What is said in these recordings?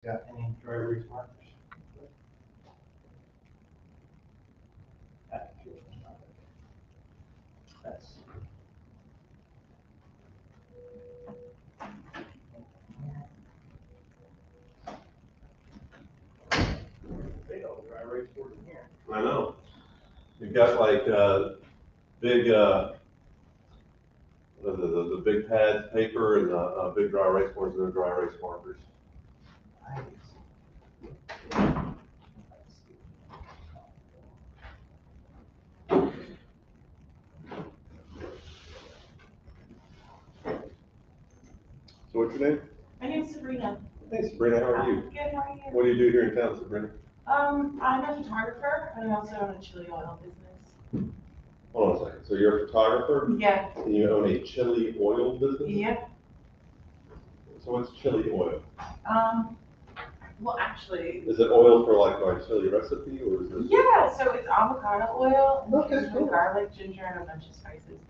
Got any dry erase markers? That's. They don't dry erase board in here. I know. You've got like big, the big pad paper and big dry erase boards and the dry erase markers. So what's your name? My name's Sabrina. Hey Sabrina, how are you? Good, how are you? What do you do here in town, Sabrina? I'm a photographer and I also own a chili oil business. Hold on a second. So you're a photographer Yeah. and you own a chili oil business? Yep. So what's chili oil? Well, actually. Is it oil for like my chili recipe or is it? Yeah, so it's avocado oil, Okay, cool. garlic, ginger, and a bunch of spices.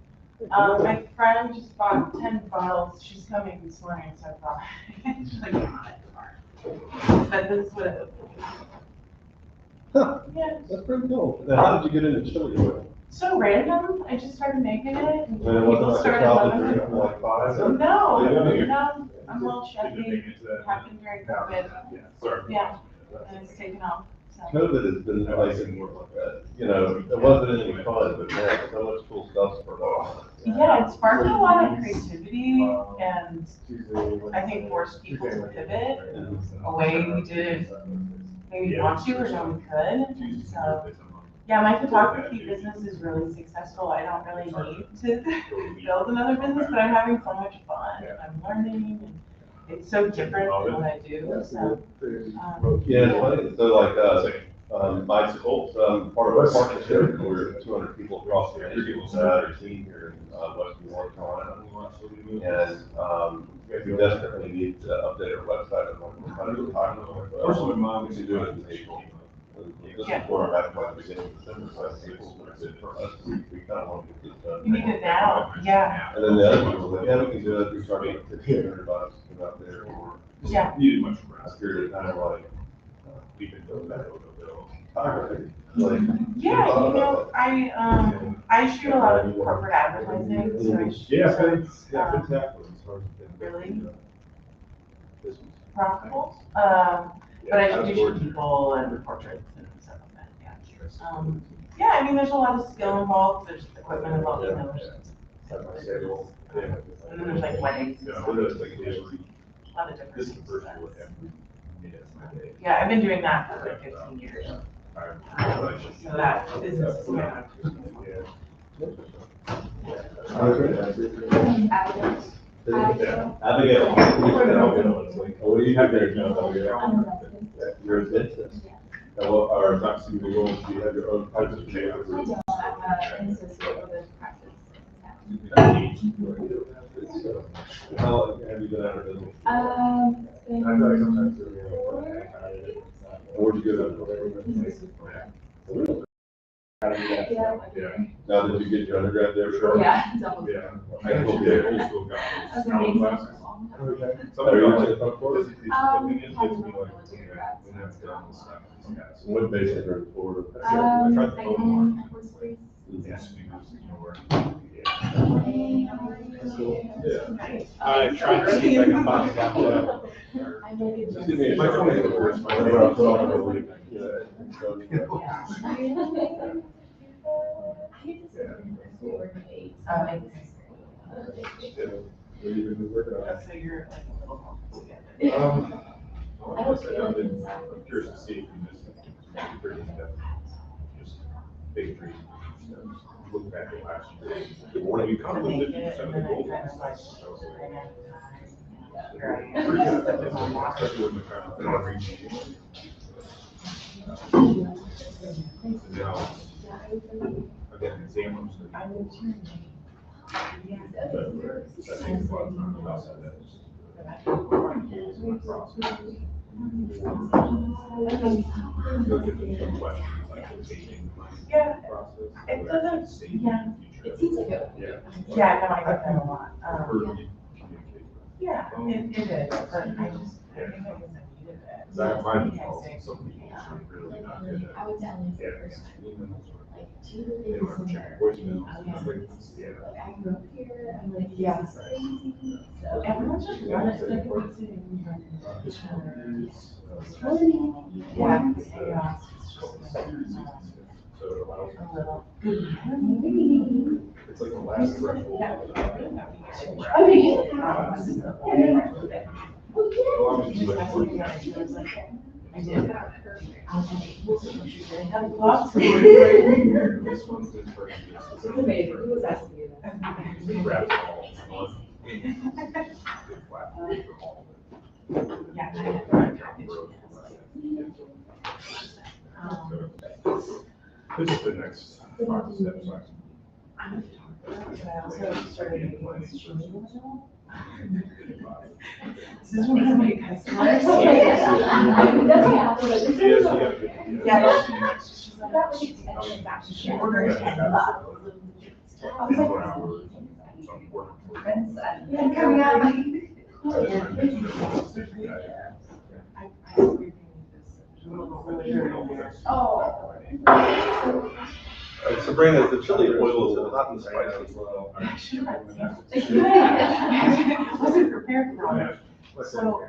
My friend just bought 10 bottles. She's coming this morning, so I bought she's like, but this is what it looks like. Huh, Yeah. that's pretty cool. Now, how did you get into chili oil? So random. I just started making it, and And it wasn't people like a started childhood loving dream it. from like 5? So or- no, I'm a little chefy. Happened during COVID. Yeah, and it's taken off. So. COVID has been like, you know, it wasn't any fun, but man, so much cool stuff for a while. Yeah, it sparked a lot of creativity and I think forced people to pivot in a way we didn't maybe want to or know we could. And so, yeah, my photography business is really successful. I don't really need to build another business, but I'm having so much fun and I'm learning and it's so different than what I do. So, Yeah, it's funny. So like, my school, part of our partnership, we're 200 people across the country, our team here in Western North Carolina. And we definitely need to update our website and what we're kind of talking about. Personally, we should do it in April. This is for our back by the beginning of December, so April's pretty good for us. We kind of want to get this done. you need it now, yeah. And then the other people, like, yeah, we can do it, we start getting $1,500 come out there for Yeah. a period of time, like, we've been doing that. Like, Yeah, you know, I shoot a lot of corporate advertising, so I shoot really profitable. But I do shoot people and portraits and stuff like that, yeah. Yeah, I mean, there's a lot of skill involved, there's equipment involved, you know, and then there's like weddings. A lot of different things. Yeah, I've been doing that for like 15 years. So that business is going on. Abigail. What do you have there, John? You're a dentist. Or not, so you have your own practice. I don't, I'm an associate with practice. How long have you been out of business? Been I feel like sometimes where'd you go to? Yeah. Now, did you get your undergrad there? Sure. Yeah, double. I hope you old school I've been dating for a long time. Are you into the course? What base are in Florida? Cycling, horse race. I tried to see if I can find it down below. I made it. Just give me a My short 20 video. years, my So you're like a little more together. I'm curious to see if you just big dreams. Look back at last year. Good morning, you To come make with it, and then I kind of like, ran out of time. Here I am. Again, examples. I'm in turn. Yeah, it doesn't, yeah, It seems like it. yeah, no, I get that a lot. Yeah, it is, but I think I guess I needed it. Like, I would definitely say first time. Like, two days in like, I grew up here, I'm like, Yeah. this is crazy. So, Everyone's just running. yeah. A little. It's like the last threshold. I did. Have lots of. This one's been for. Who was asking you Yeah. This is the next 5 steps. But I also started making oil. This is one of my customers. Yeah. She ordered. Coming out. Oh. Sabrina, the chili oil is hot and spicy as well. I wasn't prepared for it. So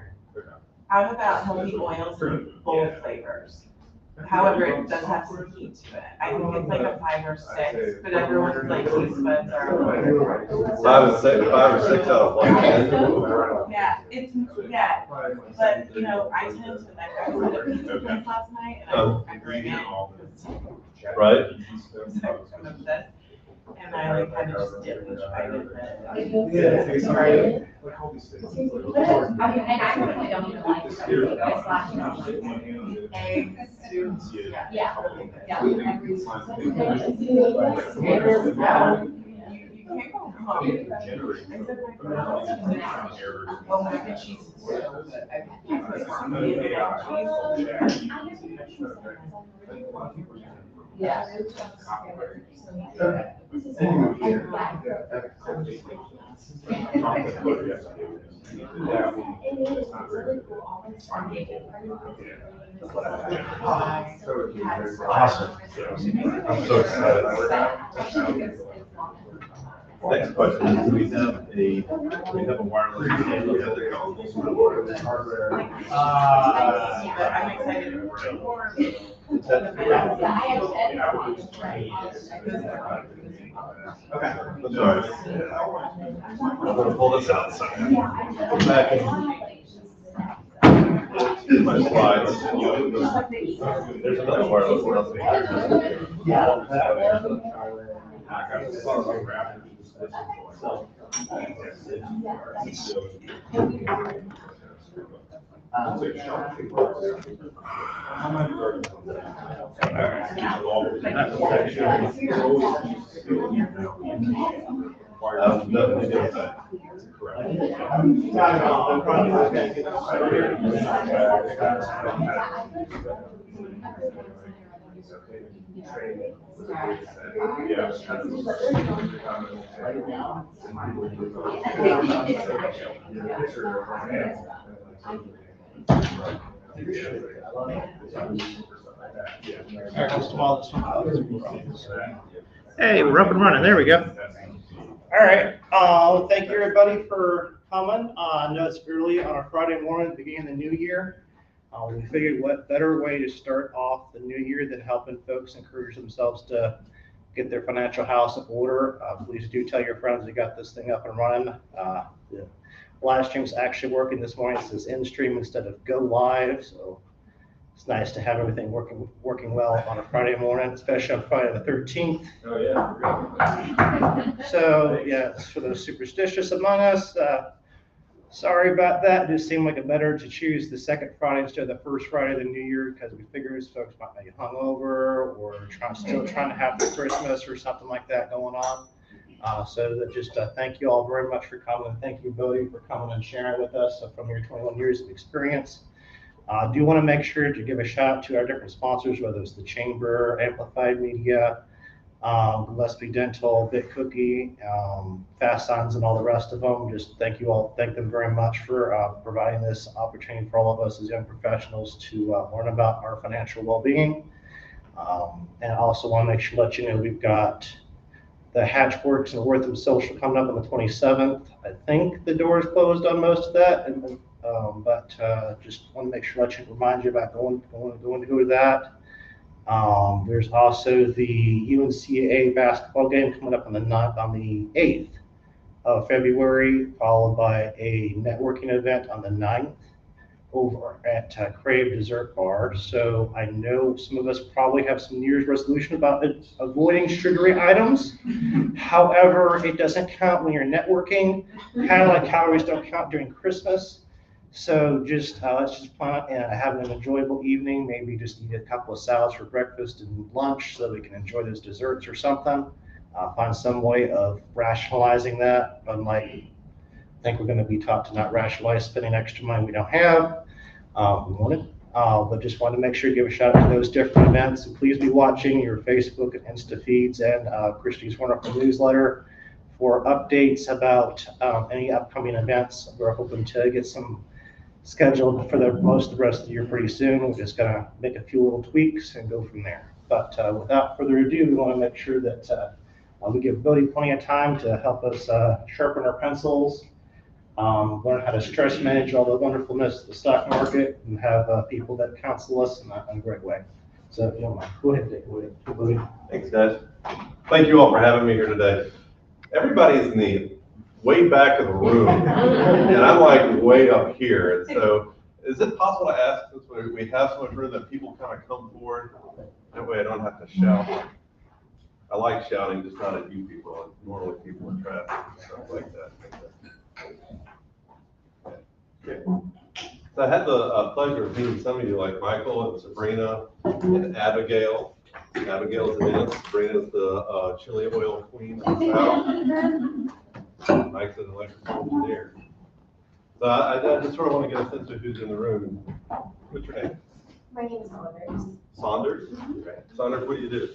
I'm about healthy oils and bold flavors. However, it does have some heat to it. I think it's like a 5 or 6, but everyone's like taste buds are. 5 or 6 out of 1. Yeah, it's, yeah, but you know, I tend to, like, I was at a pizza place last night and I bring it. Right? I'm obsessed. And I like kind of just dip and try it. Yeah. And I personally don't even like it. I slash it on Eggs, soups, Yeah, yeah. yeah. You can't go wrong. Well, mac and cheese is so good. I put parmesan mac and cheese. Yeah. Awesome. I'm so excited. Next question, do we have a wireless? But I'm excited for more. Okay, I'm sorry. I'm gonna pull this out. Go back and my slides. There's another wireless one. Hey, we're up and running. There we go. All right. Thank you everybody for coming. I know it's early on a Friday morning, beginning of the new year. We figured what better way to start off the new year than helping folks encourage themselves to get their financial house in order. Please do tell your friends we got this thing up and running. The live stream is actually working this morning. It says in stream instead of go live. So it's nice to have everything working well on a Friday morning, especially on Friday the 13th. Oh, yeah. So yeah, it's for those superstitious among us. Sorry about that. It just seemed like it better to choose the second Friday instead of the first Friday of the new year because we figured folks might be hungover or still trying to have the Christmas or something like that going on. So that just thank you all very much for coming. Thank you, Boaty, for coming and sharing with us from your 21 years of experience. I do want to make sure to give a shout out to our different sponsors, whether it's the Chamber, Amplified Media, Gillespie Dental, Bit Cookie, Fast Signs, and all the rest of them. Just thank them very much for providing this opportunity for all of us as young professionals to learn about our financial well-being. And I also want to make sure to let you know we've got the Hatchworks and Wortham Social coming up on the 27th. I think the door is closed on most of that, but just want to make sure remind you about going to that. There's also the UNCAA basketball game coming up on the 8th of February, followed by a networking event on the 9th over at Crave Dessert Bar. So I know some of us probably have some New Year's resolution about avoiding sugary items. However, it doesn't count when you're networking, kind of like calories don't count during Christmas. So just let's just plan on having an enjoyable evening. Maybe just eat a couple of salads for breakfast and lunch so we can enjoy those desserts or something. Find some way of rationalizing that. Unlike, I think we're going to be taught to not rationalize spending extra money we don't have. We want it, but just want to make sure you give a shout out to those different events. And please be watching your Facebook and Insta feeds and Christy's wonderful newsletter for updates about any upcoming events. We're hoping to get some scheduled for most of the rest of the year pretty soon. We're just gonna make a few little tweaks and go from there. But without further ado, we want to make sure that we give Boaty plenty of time to help us sharpen our pencils, learn how to stress manage all the wonderfulness of the stock market, and have people that counsel us in a great way. So if you don't mind, go ahead, Boaty. Thanks, guys. Thank you all for having me here today. Everybody's in the way back of the room, and I'm like way up here. And so, is it possible to ask, since we have so much room, that people kind of come forward? That way I don't have to shout. I like shouting, just not at you people, normally people in traffic and stuff like that. Okay. So I had the pleasure of meeting some of you, like Michael and Sabrina and Abigail. Abigail's in it. Sabrina's the chili oil queen of the South. Mike's an electrical engineer. So I just sort of want to get a sense of who's in the room. What's your name? My name is Saunders. Saunders? Okay. Saunders, what do you do?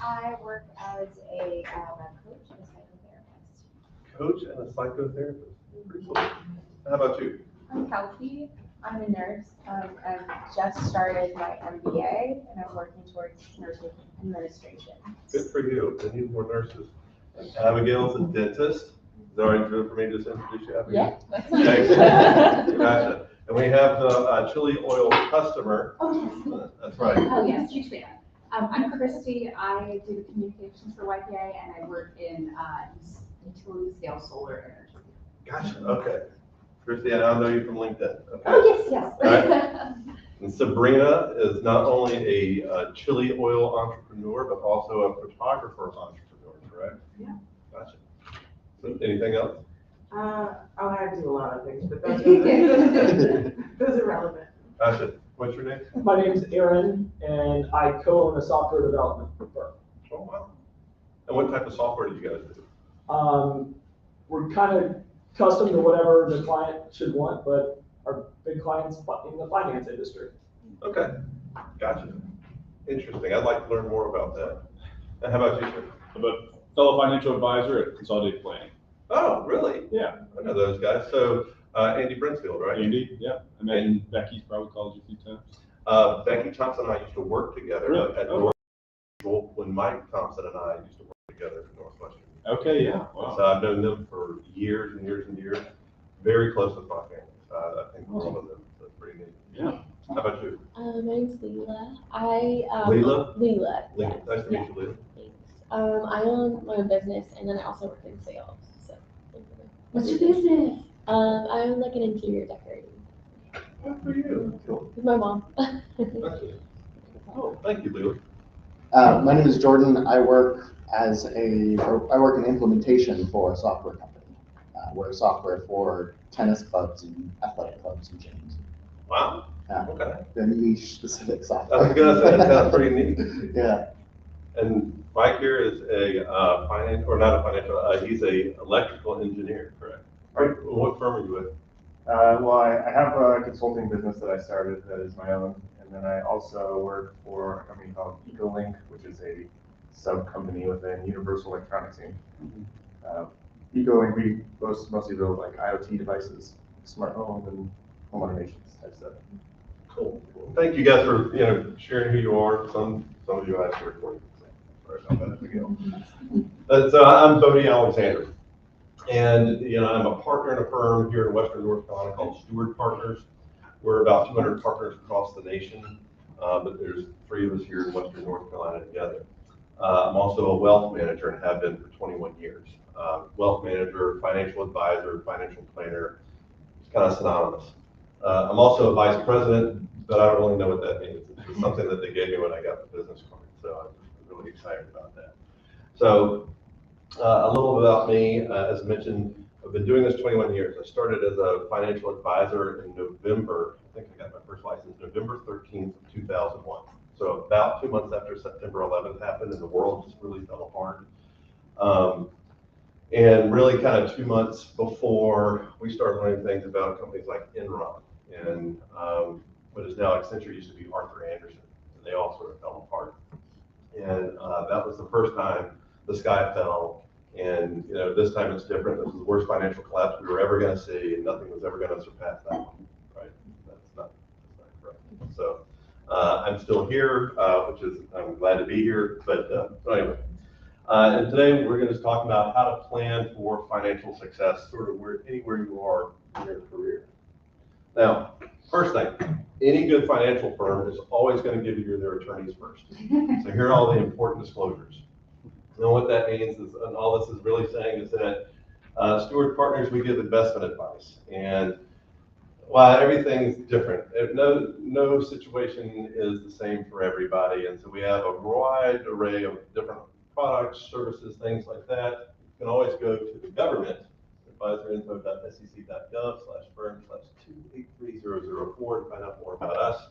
I work as a coach and a psychotherapist. Coach and a psychotherapist. Pretty cool. How about you? I'm Kelsey. I'm a nurse. I've just started my MBA and I'm working towards nursing administration. Good for you. We need more nurses. Abigail's a dentist. Is that all right for me to just introduce you, Abigail? Yeah. Thanks. Gotcha. And we have the chili oil customer. Oh, yes. That's right. Oh, yes, huge fan. I'm Christy. I do the communications for YPA and I work in utility scale solar energy. Gotcha. Okay. Christy, I now know you from LinkedIn. Okay. Oh, yes. All right. And Sabrina is not only a chili oil entrepreneur, but also a photographer entrepreneur, correct? Yeah. Gotcha. So anything else? I do a lot of things, but those are relevant. Gotcha. What's your name? My name's Aaron, and I co-own a software development firm. Oh, wow. And what type of software do you guys do? We're kind of custom to whatever the client should want, but our big clients in the finance industry. Okay. Gotcha. Interesting. I'd like to learn more about that. And how about you, sir? I'm a fellow financial advisor at Consolidated Planning. Oh, really? Yeah. I know those guys. So, Andy Brinsfield, right? Andy, yeah. I met Becky's probably called you a few times. Becky Thompson and I used to work together Really? at Northwestern when Mike Thompson and I used to work together at Northwestern. Okay, yeah. Wow. So I've known them for years and years and years. Very close with my family. I think all of them. So it's pretty neat. Yeah. How about you? My name's Leela. Leela? Leela. Leela. Yes. Nice to meet you, Leela. Thanks. I own my own business and then I also work in sales. So. What's your business? I'm like an interior decorating Good for you. Cool. with my mom. Oh, thank you, Leela. My name is Jordan. I work in implementation for a software company. We're software for tennis clubs and athletic clubs and gyms. Wow. Okay. The niche specific I software. was gonna say, that sounds pretty neat. Yeah. And Mike here is he's a electrical engineer, correct? All right. What firm are you with? Well, I have a consulting business that I started that is my own, and then I also work for a company called EcoLink, which is a sub-company within Universal Electronics Inc. Eco-Link, we mostly build like IoT devices, smart home and home automations type stuff. Cool. Thank you guys for, sharing who you are. Some of you I actually recorded. Sorry about that, Miguel. So I'm Boaty Alexander. And, I'm a partner in a firm here in Western North Carolina called Steward Partners. We're about 200 partners across the nation, but there's 3 of us here in Western North Carolina together. I'm also a wealth manager and have been for 21 years. Wealth manager, financial advisor, financial planner, it's kind of synonymous. I'm also a vice president, but I don't really know what that means. It's something that they gave me when I got the business card, so I'm really excited about that. So a little bit about me, as I mentioned, I've been doing this 21 years. I started as a financial advisor in November, I think I got my first license November 13th, 2001. So about 2 months after September 11th happened and the world just really fell apart. And really kind of 2 months before we started learning things about companies like Enron and what is now Accenture used to be Arthur Andersen. And they all sort of fell apart. And that was the first time the sky fell. And this time it's different. This is the worst financial collapse we were ever going to see, and nothing was ever going to surpass that one. Right? That's not correct. So I'm still here, which is I'm glad to be here. But anyway, and today we're going to talk about how to plan for financial success, sort of anywhere you are in your career. Now, first thing, any good financial firm is always going to give you their attorneys first. So here are all the important disclosures. And what that means is, and all this is really saying is that Steward Partners, we give investment advice. And while everything's different, no situation is the same for everybody. And so we have a wide array of different products, services, things like that. You can always go to the government, advisorinfo.sec.gov/firm/283004 to find out more about us.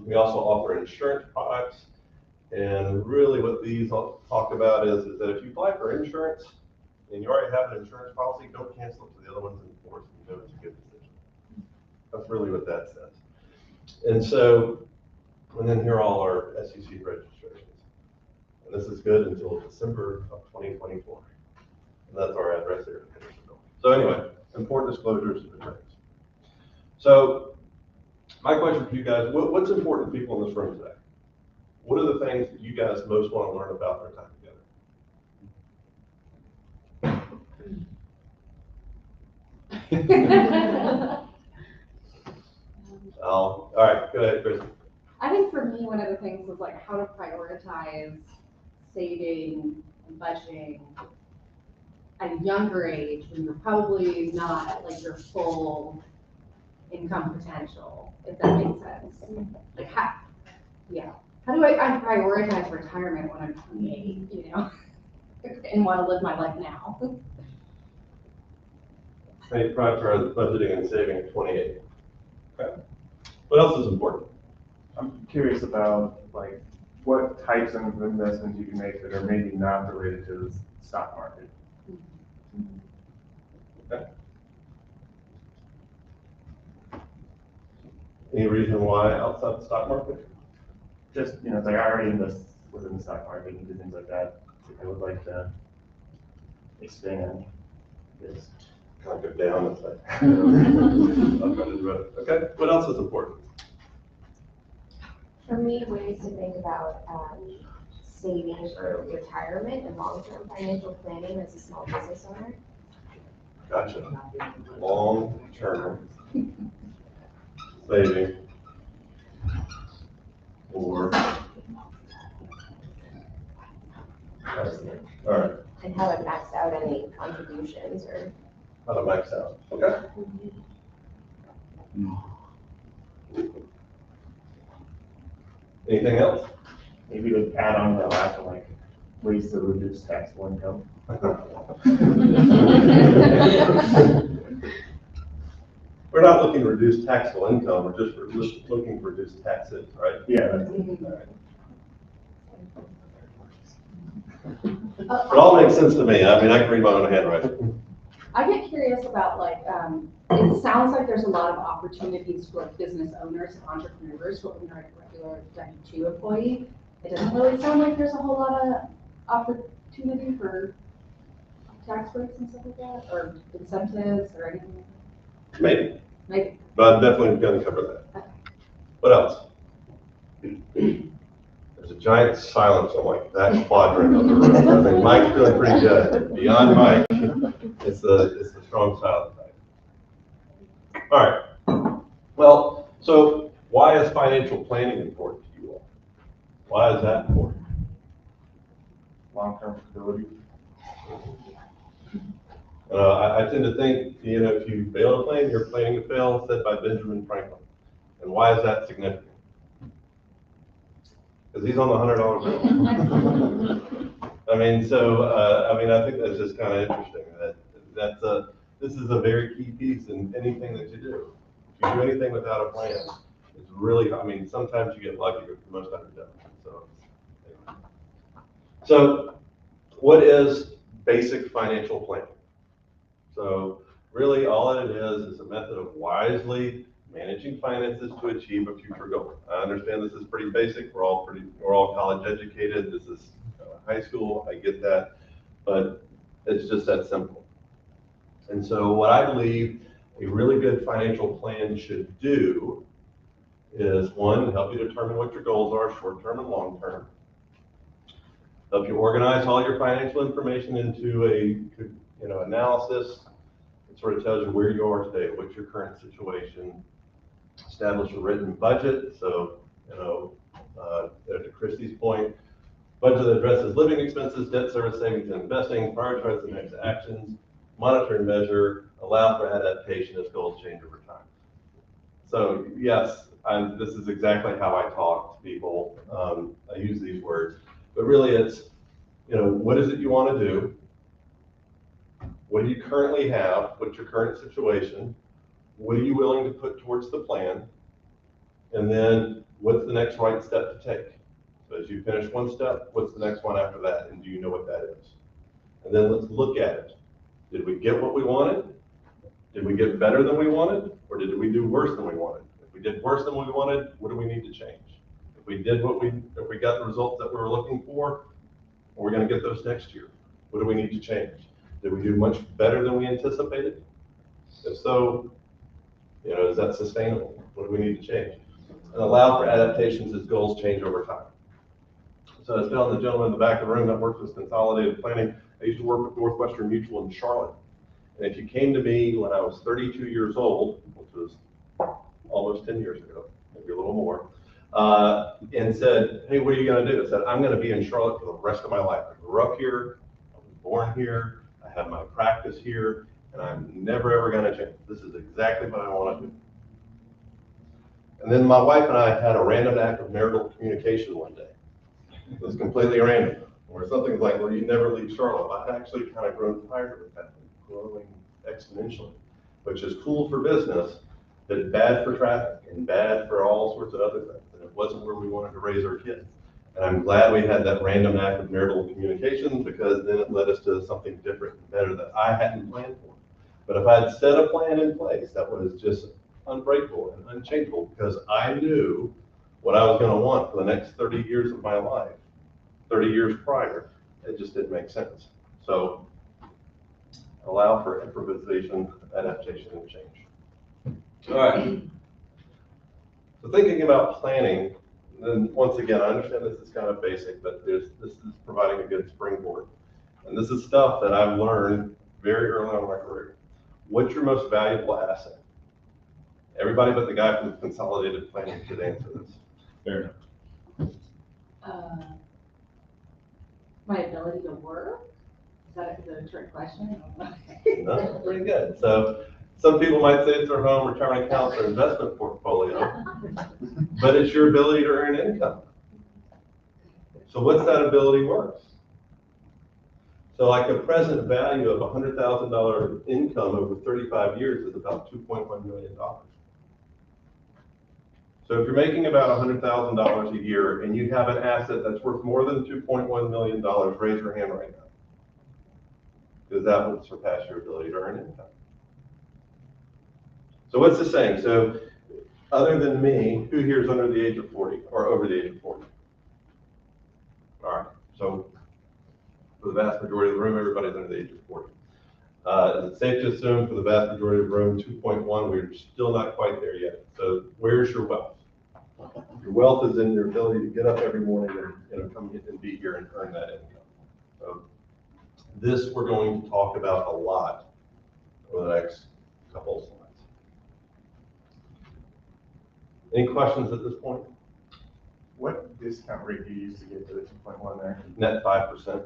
We also offer insurance products. And really what these talk about is that if you apply for insurance and you already have an insurance policy, don't cancel it to the other ones and force it. It's a good decision. That's really what that says. And so, and then here are all our SEC registrations. And this is good until December of 2024. And that's our address here. So anyway, important disclosures of attorneys. So my question for you guys, what's important to people in this room today? What are the things that you guys most want to learn about their time together? All right, go ahead, Chris. I think for me, one of the things was like how to prioritize saving and budgeting at a younger age when you're probably not at like your full income potential, if that makes sense. Like how do I prioritize retirement when I'm 28, and want to live my life now? Right, prioritize budgeting and saving at 28. Okay. What else is important? I'm curious about like what types of investments you can make that are maybe not related to the stock market. Okay. Any reason why outside the stock market? Just, it's like I already invest within the stock market and do things like that. I would like to expand this. Kind of go down. It's like, okay. What else is important? For me, ways to think about saving for retirement and long-term financial planning as a small business owner. Gotcha. Long-term saving for. All right. And how it max out any contributions or. How to max out. Okay. Anything else? Maybe to add on to that last one, like ways to reduce taxable income. We're not looking to reduce taxable income, we're just looking to reduce taxes, right? Yeah. It all makes sense to me. I mean, I can read my own handwriting. I get curious about it sounds like there's a lot of opportunities for business owners and entrepreneurs who are not a regular W-2 employee. it doesn't really sound like there's a whole lot of opportunity for tax breaks and stuff like that, or incentives or anything. Maybe, Maybe. but I'm definitely gonna cover that. What else? There's a giant silence on like that quadrant of the room. I think Mike's doing pretty good. Beyond Mike, it's the strong silent type. All right. Well, so why is financial planning important to you all? Why is that important? Long-term stability. I tend to think, if you fail to plan, you're planning to fail, said by Benjamin Franklin. And why is that significant? Because he's on the $100 bill. I mean, I think that's just kind of interesting. This is a very key piece in anything that you do. If you do anything without a plan, it's really, sometimes you get lucky, but most of the time you don't. So what is basic financial planning? So really all it is a method of wisely managing finances to achieve a future goal. I understand this is pretty basic. We're all college educated. This is high school. I get that, but it's just that simple. And so what I believe a really good financial plan should do is, one, help you determine what your goals are, short-term and long-term. Help you organize all your financial information into a analysis. It sort of tells you where you are today, what's your current situation. Establish a written budget. So, to Christie's point, budget that addresses living expenses, debt service, savings, and investing, prioritize the next actions, monitor and measure, allow for adaptation as goals change over time. So yes, this is exactly how I talk to people. I use these words, but really it's, what is it you want to do? What do you currently have? What's your current situation? What are you willing to put towards the plan? And then what's the next right step to take? So as you finish one step, what's the next one after that? And do you know what that is? And then let's look at it. Did we get what we wanted? Did we get better than we wanted? Or did we do worse than we wanted? If we did worse than we wanted, what do we need to change? If we got the results that we were looking for, we're going to get those next year. What do we need to change? Did we do much better than we anticipated? If so, is that sustainable? What do we need to change? And allow for adaptations as goals change over time. So I was telling the gentleman in the back of the room that works with consolidated planning, I used to work with Northwestern Mutual in Charlotte. And if you came to me when I was 32 years old, which was almost 10 years ago, maybe a little more, and said, hey, what are you going to do? I said, I'm going to be in Charlotte for the rest of my life. I grew up here, I was born here, I have my practice here, and I'm never ever going to change. This is exactly what I want to do. And then my wife and I had a random act of marital communication one day. It was completely random, where something's like, well, you never leave Charlotte. I've actually kind of grown tired of that, growing exponentially, which is cool for business, but it's bad for traffic and bad for all sorts of other things. And it wasn't where we wanted to raise our kids. And I'm glad we had that random act of marital communication, because then it led us to something different and better that I hadn't planned for. But if I had set a plan in place that was just unbreakable and unchangeable, because I knew what I was going to want for the next 30 years of my life, 30 years prior, it just didn't make sense. So allow for improvisation, adaptation, and change. All right. So thinking about planning, then once again, I understand this is kind of basic, but this is providing a good springboard. And this is stuff that I've learned very early on in my career. What's your most valuable asset? Everybody but the guy from consolidated planning could answer this. Fair enough. My ability to work? Is that a trick question? No, pretty good. So some people might say it's their home, retirement accounts, or investment portfolio, but it's your ability to earn income. So what's that ability worth? So like a present value of $100,000 income over 35 years is about $2.1 million. So if you're making about $100,000 a year and you have an asset that's worth more than $2.1 million, raise your hand right now, because that would surpass your ability to earn income. So what's this saying? So other than me, who here is under the age of 40 or over the age of 40? All right, so for the vast majority of the room, everybody's under the age of 40. Is it safe to assume for the vast majority of the room, 2.1, we're still not quite there yet. So where's your wealth? Your wealth is in your ability to get up every morning and come and be here and earn that income. So this we're going to talk about a lot over the next couple of slides. Any questions at this point? What discount rate do you use to get to the 2.1 there? Net 5%.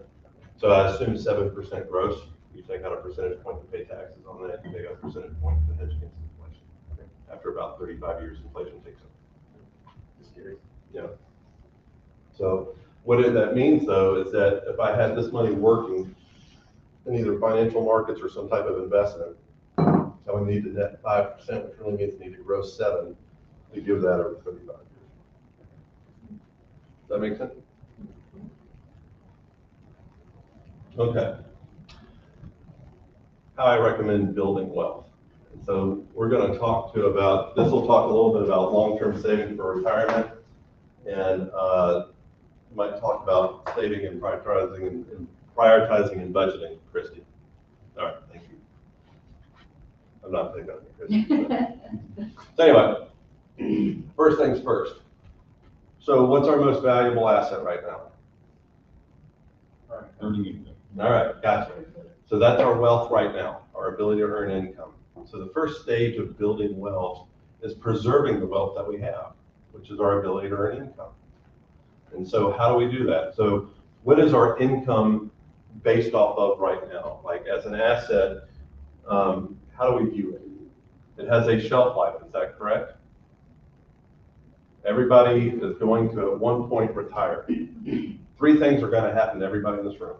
So I assume 7% gross. You take out a percentage point to pay taxes on that, you take out a percentage point to hedge against inflation. Okay. After about 35 years, inflation takes over. Just curious. Yeah. So what that means though is that if I had this money working in either financial markets or some type of investment, I would need to net 5%, which really means I need to grow 7 to give that over 35 years. Does that make sense? Okay. How I recommend building wealth. And so we're going to talk about, this will talk a little bit about long-term saving for retirement, and might talk about saving and prioritizing and budgeting, Christy. All right, thank you. I'm not taking on you, Christy. So anyway, first things first. So what's our most valuable asset right now? Earning income. All right, gotcha. So that's our wealth right now, our ability to earn income. So the first stage of building wealth is preserving the wealth that we have, which is our ability to earn income. And so how do we do that? So what is our income based off of right now? Like as an asset, how do we view it? It has a shelf life, is that correct? Everybody is going to at one point retire. 3 things are going to happen to everybody in this room.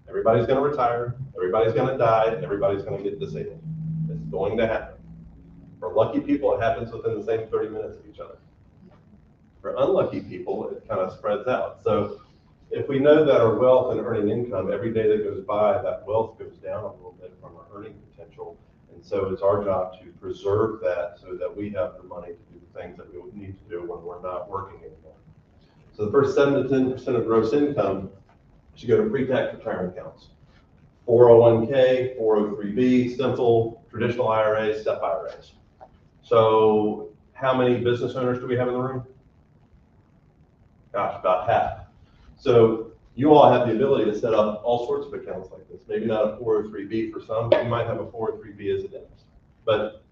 Everybody's going to retire, everybody's going to die, and everybody's going to get disabled. It's going to happen. For lucky people, it happens within the same 30 minutes of each other. For unlucky people, it kind of spreads out. So if we know that our wealth and earning income, every day that goes by, that wealth goes down a little bit from our earning potential. And so it's our job to preserve that so that we have the money to do the things that we need to do when we're not working anymore. So the first 7 to 10% of gross income should go to pre-tax retirement accounts. 401k, 403b, simple, traditional IRAs, SEP IRAs. So how many business owners do we have in the room? Gosh, about half. So you all have the ability to set up all sorts of accounts like this. Maybe not a 403b for some, but you might have a 403b as a dentist. But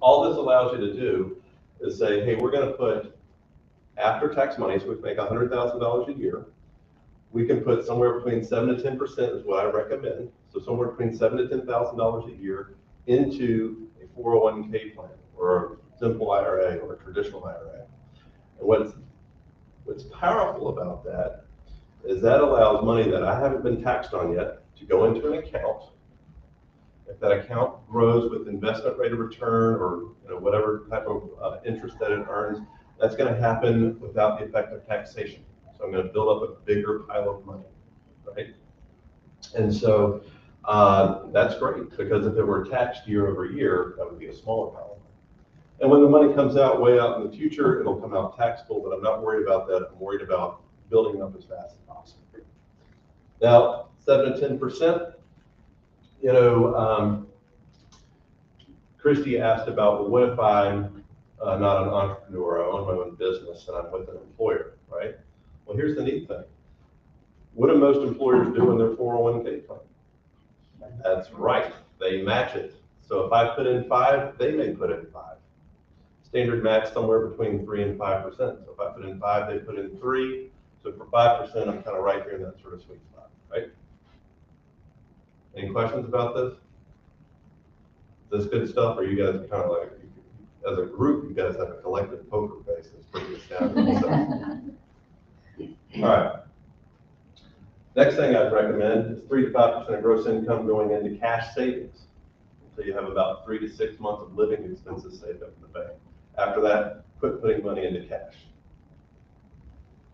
all this allows you to do is say, hey, we're going to put after-tax money, so we make $100,000 a year. We can put somewhere between 7 to 10% is what I recommend. So somewhere between $7,000 to $10,000 a year into a 401k plan or a simple IRA or a traditional IRA. And what's powerful about that is that allows money that I haven't been taxed on yet to go into an account. If that account grows with investment rate of return or whatever type of interest that it earns, that's going to happen without the effect of taxation. So I'm going to build up a bigger pile of money, right? And so that's great, because if it were taxed year over year, that would be a smaller pile of money. And when the money comes out way out in the future, it'll come out taxable, but I'm not worried about that. I'm worried about building up as fast as possible. Now, 7 to 10%, Christy asked about, well, what if I'm not an entrepreneur, I own my own business and I'm with an employer, right? Well, here's the neat thing. What do most employers do in their 401k plan? That's right, they match it. So if I put in 5, they may put in 5. Standard match somewhere between 3 and 5%. So if I put in 5, they put in 3. So for 5%, I'm kind of right here in that sort of sweet spot, right? Any questions about this? Is this good stuff, or you guys are kind of like, as a group, you guys have a collective poker face that's pretty astounding. All right. Next thing I'd recommend is 3 to 5% of gross income going into cash savings. So you have about 3 to 6 months of living expenses saved up in the bank. After that, quit putting money into cash.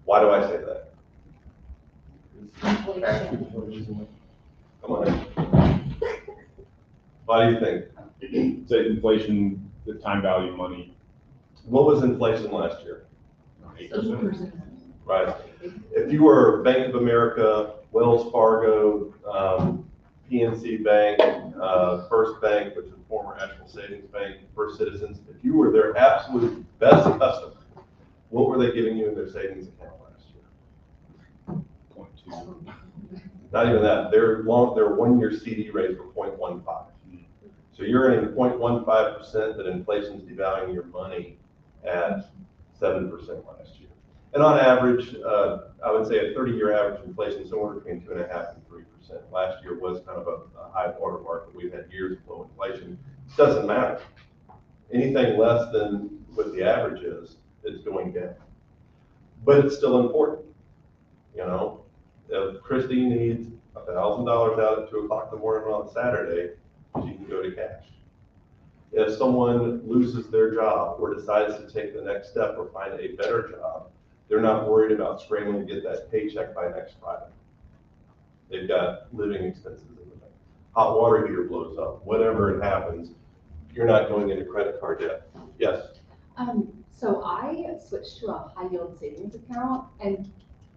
Why do I say that? Come on in. Why do you think? Say inflation, the time value of money. What was inflation last year? 8%. right? If you were Bank of America, Wells Fargo, PNC Bank, First Bank, which is former National Savings Bank, First Citizens, if you were their absolute best customer, what were they giving you in their savings account last year? 0.2. Not even that. Their 1-year CD rates were 0.15. So you're earning 0.15%, but inflation's devaluing your money at 7% last year. And on average, I would say a 30-year average inflation somewhere between 2.5% and 3%. Last year was kind of a high watermark, but we've had years of low inflation. It doesn't matter. Anything less than what the average is going down. But it's still important. You know, if Christine needs $1,000 out at 2 o'clock in the morning on Saturday, she can go to cash. If someone loses their job or decides to take the next step or find a better job, they're not worried about scrambling to get that paycheck by next Friday. They've got living expenses in the bank. Hot water heater blows up, whatever it happens, you're not going into credit card debt. Yes? So I switched to a high yield savings account, and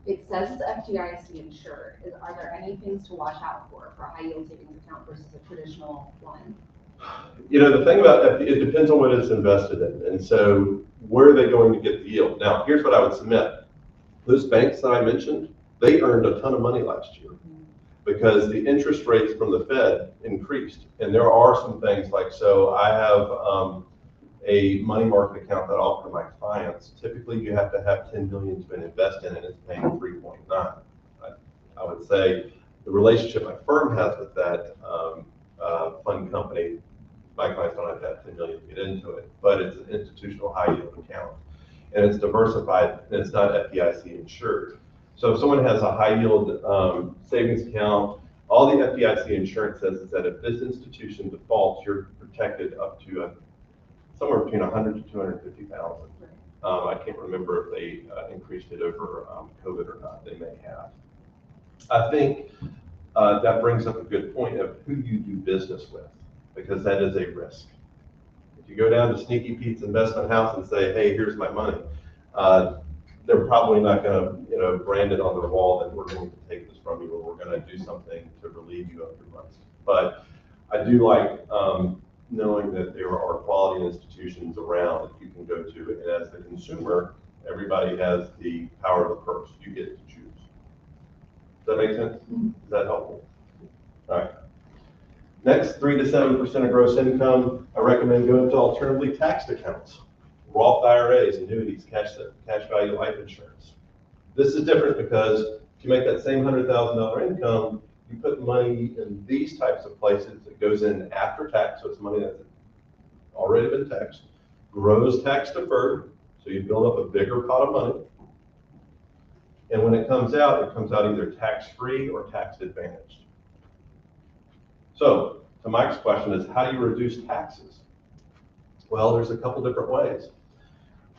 it says it's FDIC insured. Are there any things to watch out for a high yield savings account versus a traditional one? You know, the thing about it depends on what it's invested in. And so where are they going to get the yield? Now, here's what I would submit. Those banks that I mentioned, they earned a ton of money last year because the interest rates from the Fed increased. And there are some things like, so I have a money market account that I offer my clients. Typically, you have to have 10 million to invest in, and it's paying 3.9. I would say the relationship my firm has with that fund company, my clients don't have to have 10 million to get into it, but it's an institutional high yield account, and it's diversified, and it's not FDIC insured. So if someone has a high yield savings account, all the FDIC insurance says is that if this institution defaults, you're protected up to somewhere between 100 to 250,000. I can't remember if they increased it over COVID or not. They may have. I think that brings up a good point of who you do business with, because that is a risk. If you go down to Sneaky Pete's investment house and say, hey, here's my money, they're probably not going to, brand it on their wall that we're going to take this from you, or we're going to do something to relieve you of your money. But I do like knowing that there are quality institutions around that you can go to, and as the consumer, everybody has the power of the purse. You get to choose. Does that make sense? Is that helpful? All right. Next, 3 to 7% of gross income. I recommend going to alternatively taxed accounts, Roth IRAs, annuities, cash value life insurance. This is different because if you make that same $100,000 income, you put money in these types of places. It goes in after tax, so it's money that's already been taxed, grows tax deferred, so you build up a bigger pot of money. And when it comes out either tax-free or tax-advantaged. So, to Mike's question is, how do you reduce taxes? Well, there's a couple different ways.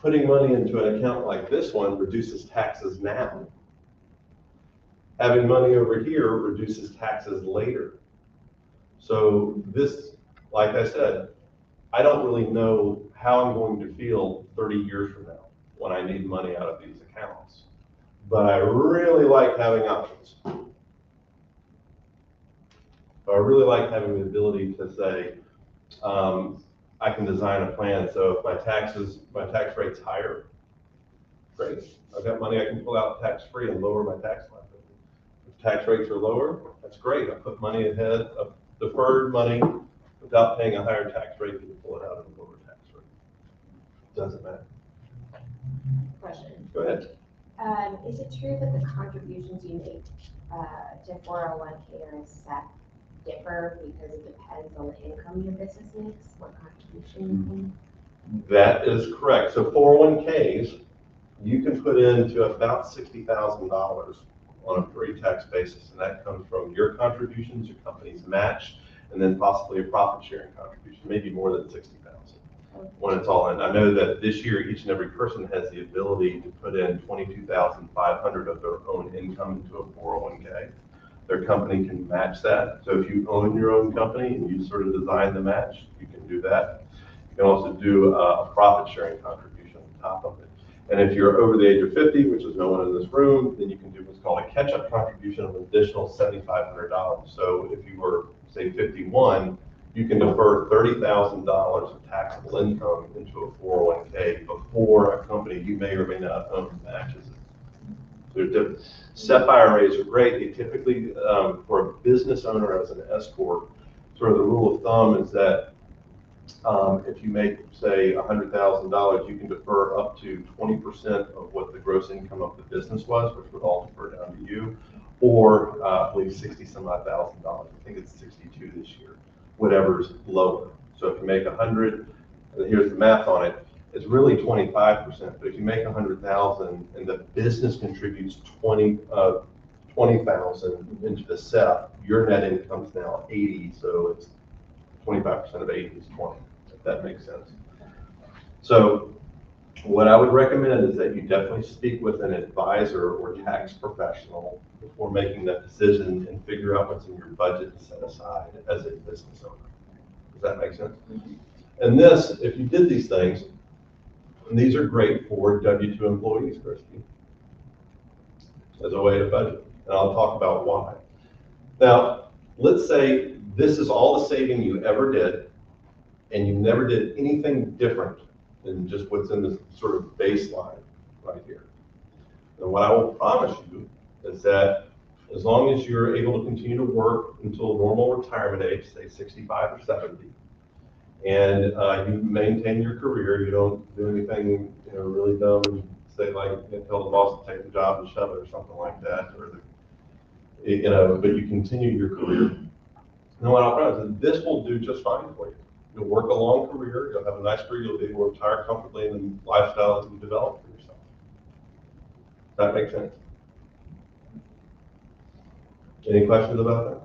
Putting money into an account like this one reduces taxes now. Having money over here reduces taxes later. So this, like I said, I don't really know how I'm going to feel 30 years from now when I need money out of these accounts. But I really like having options. I really like having the ability to say, I can design a plan. So if my tax rate's higher, great. I've got money I can pull out tax-free and lower my tax liability. If tax rates are lower, that's great. I put money ahead of deferred money without paying a higher tax rate than pull it out at a lower tax rate. Doesn't matter. Question. Go ahead. Is it true that the contributions you make to 401k or SEP differ because it depends on the income your business makes, what contribution you make? That is correct. So 401ks, you can put into about $60,000 on a pre-tax basis, and that comes from your contributions, your company's match, and then possibly a profit sharing contribution, maybe more than $60,000 when it's all in. I know that this year each and every person has the ability to put in $22,500 of their own income into a 401k. Their company can match that. So if you own your own company and you sort of design the match, you can do that. You can also do a profit sharing contribution on top of it. And if you're over the age of 50, which is no one in this room, then you can do what's called a catch-up contribution of an additional $7,500. So if you were, say, 51, you can defer $30,000 of taxable income into a 401k before a company you may or may not own matches it. So they're different. SEP IRAs are great. They typically, for a business owner as an S corp, sort of the rule of thumb is that if you make, say, $100,000, you can defer up to 20% of what the gross income of the business was, which would all defer down to you, or I believe 60 some odd thousand dollars. I think it's 62 this year, whatever's lower. So if you make 100, and here's the math on it, it's really 25%. But if you make 100,000 and the business contributes 20,000 into the SEP, your net income is now 80. So it's 25% of 80 is 20, if that makes sense. So what I would recommend is that you definitely speak with an advisor or tax professional before making that decision and figure out what's in your budget to set aside as a business owner. Does that make sense? And this, if you did these things, and these are great for W-2 employees, Christy, as a way to budget. And I'll talk about why. Now, let's say this is all the saving you ever did, and you never did anything different than just what's in this sort of baseline right here. And what I will promise you is that as long as you're able to continue to work until normal retirement age, say 65 or 70, and you maintain your career, you don't do anything really dumb and say like tell the boss to take the job and shove it or something like that, or but you continue your career. And what I'll promise is this will do just fine for you. You'll work a long career, you'll have a nice career, you'll be able to retire comfortably in the lifestyle that you develop for yourself. Does that make sense? Any questions about that?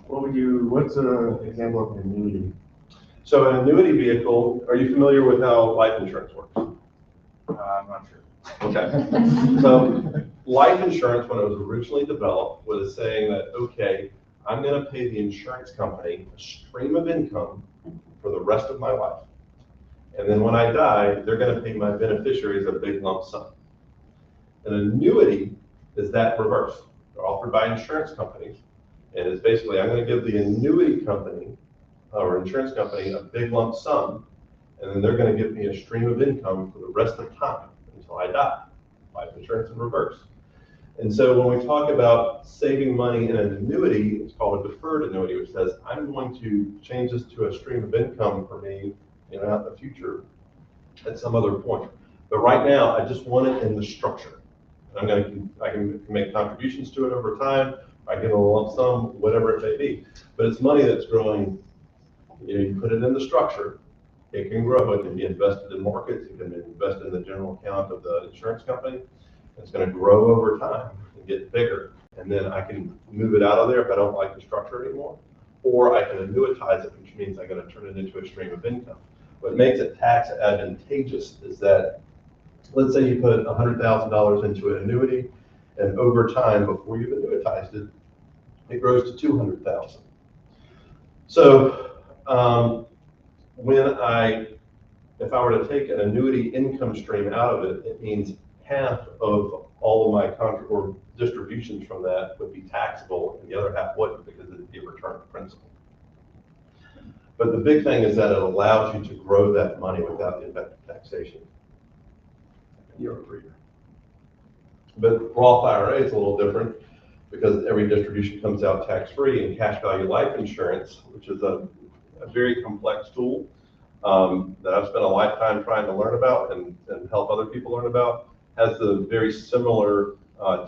What's an example of an annuity? So an annuity vehicle, are you familiar with how life insurance works? I'm not sure. Okay. So life insurance, when it was originally developed, was saying that, okay, I'm going to pay the insurance company a stream of income for the rest of my life. And then when I die, they're going to pay my beneficiaries a big lump sum. An annuity is that reverse. They're offered by insurance companies. And it's basically, I'm going to give the annuity company or insurance company a big lump sum, and then they're going to give me a stream of income for the rest of the time until I die. Life insurance in reverse. And so when we talk about saving money in an annuity, it's called a deferred annuity, which says, I'm going to change this to a stream of income for me out in the future at some other point. But right now, I just want it in the structure. I can make contributions to it over time. I get a lump sum, whatever it may be. But it's money that's growing. You put it in the structure. It can grow. It can be invested in markets. It can be invested in the general account of the insurance company. It's going to grow over time and get bigger. And then I can move it out of there if I don't like the structure anymore. Or I can annuitize it, which means I'm going to turn it into a stream of income. What makes it tax advantageous is that, let's say you put $100,000 into an annuity, and over time, before you've annuitized it, it grows to $200,000. So if I were to take an annuity income stream out of it, it means half of all of my distributions from that would be taxable, and the other half wouldn't because it'd be a return of principal. But the big thing is that it allows you to grow that money without the effective taxation year over year. But Roth IRA is a little different because every distribution comes out tax-free, and cash value life insurance, which is a very complex tool that I've spent a lifetime trying to learn about and help other people learn about, has the very similar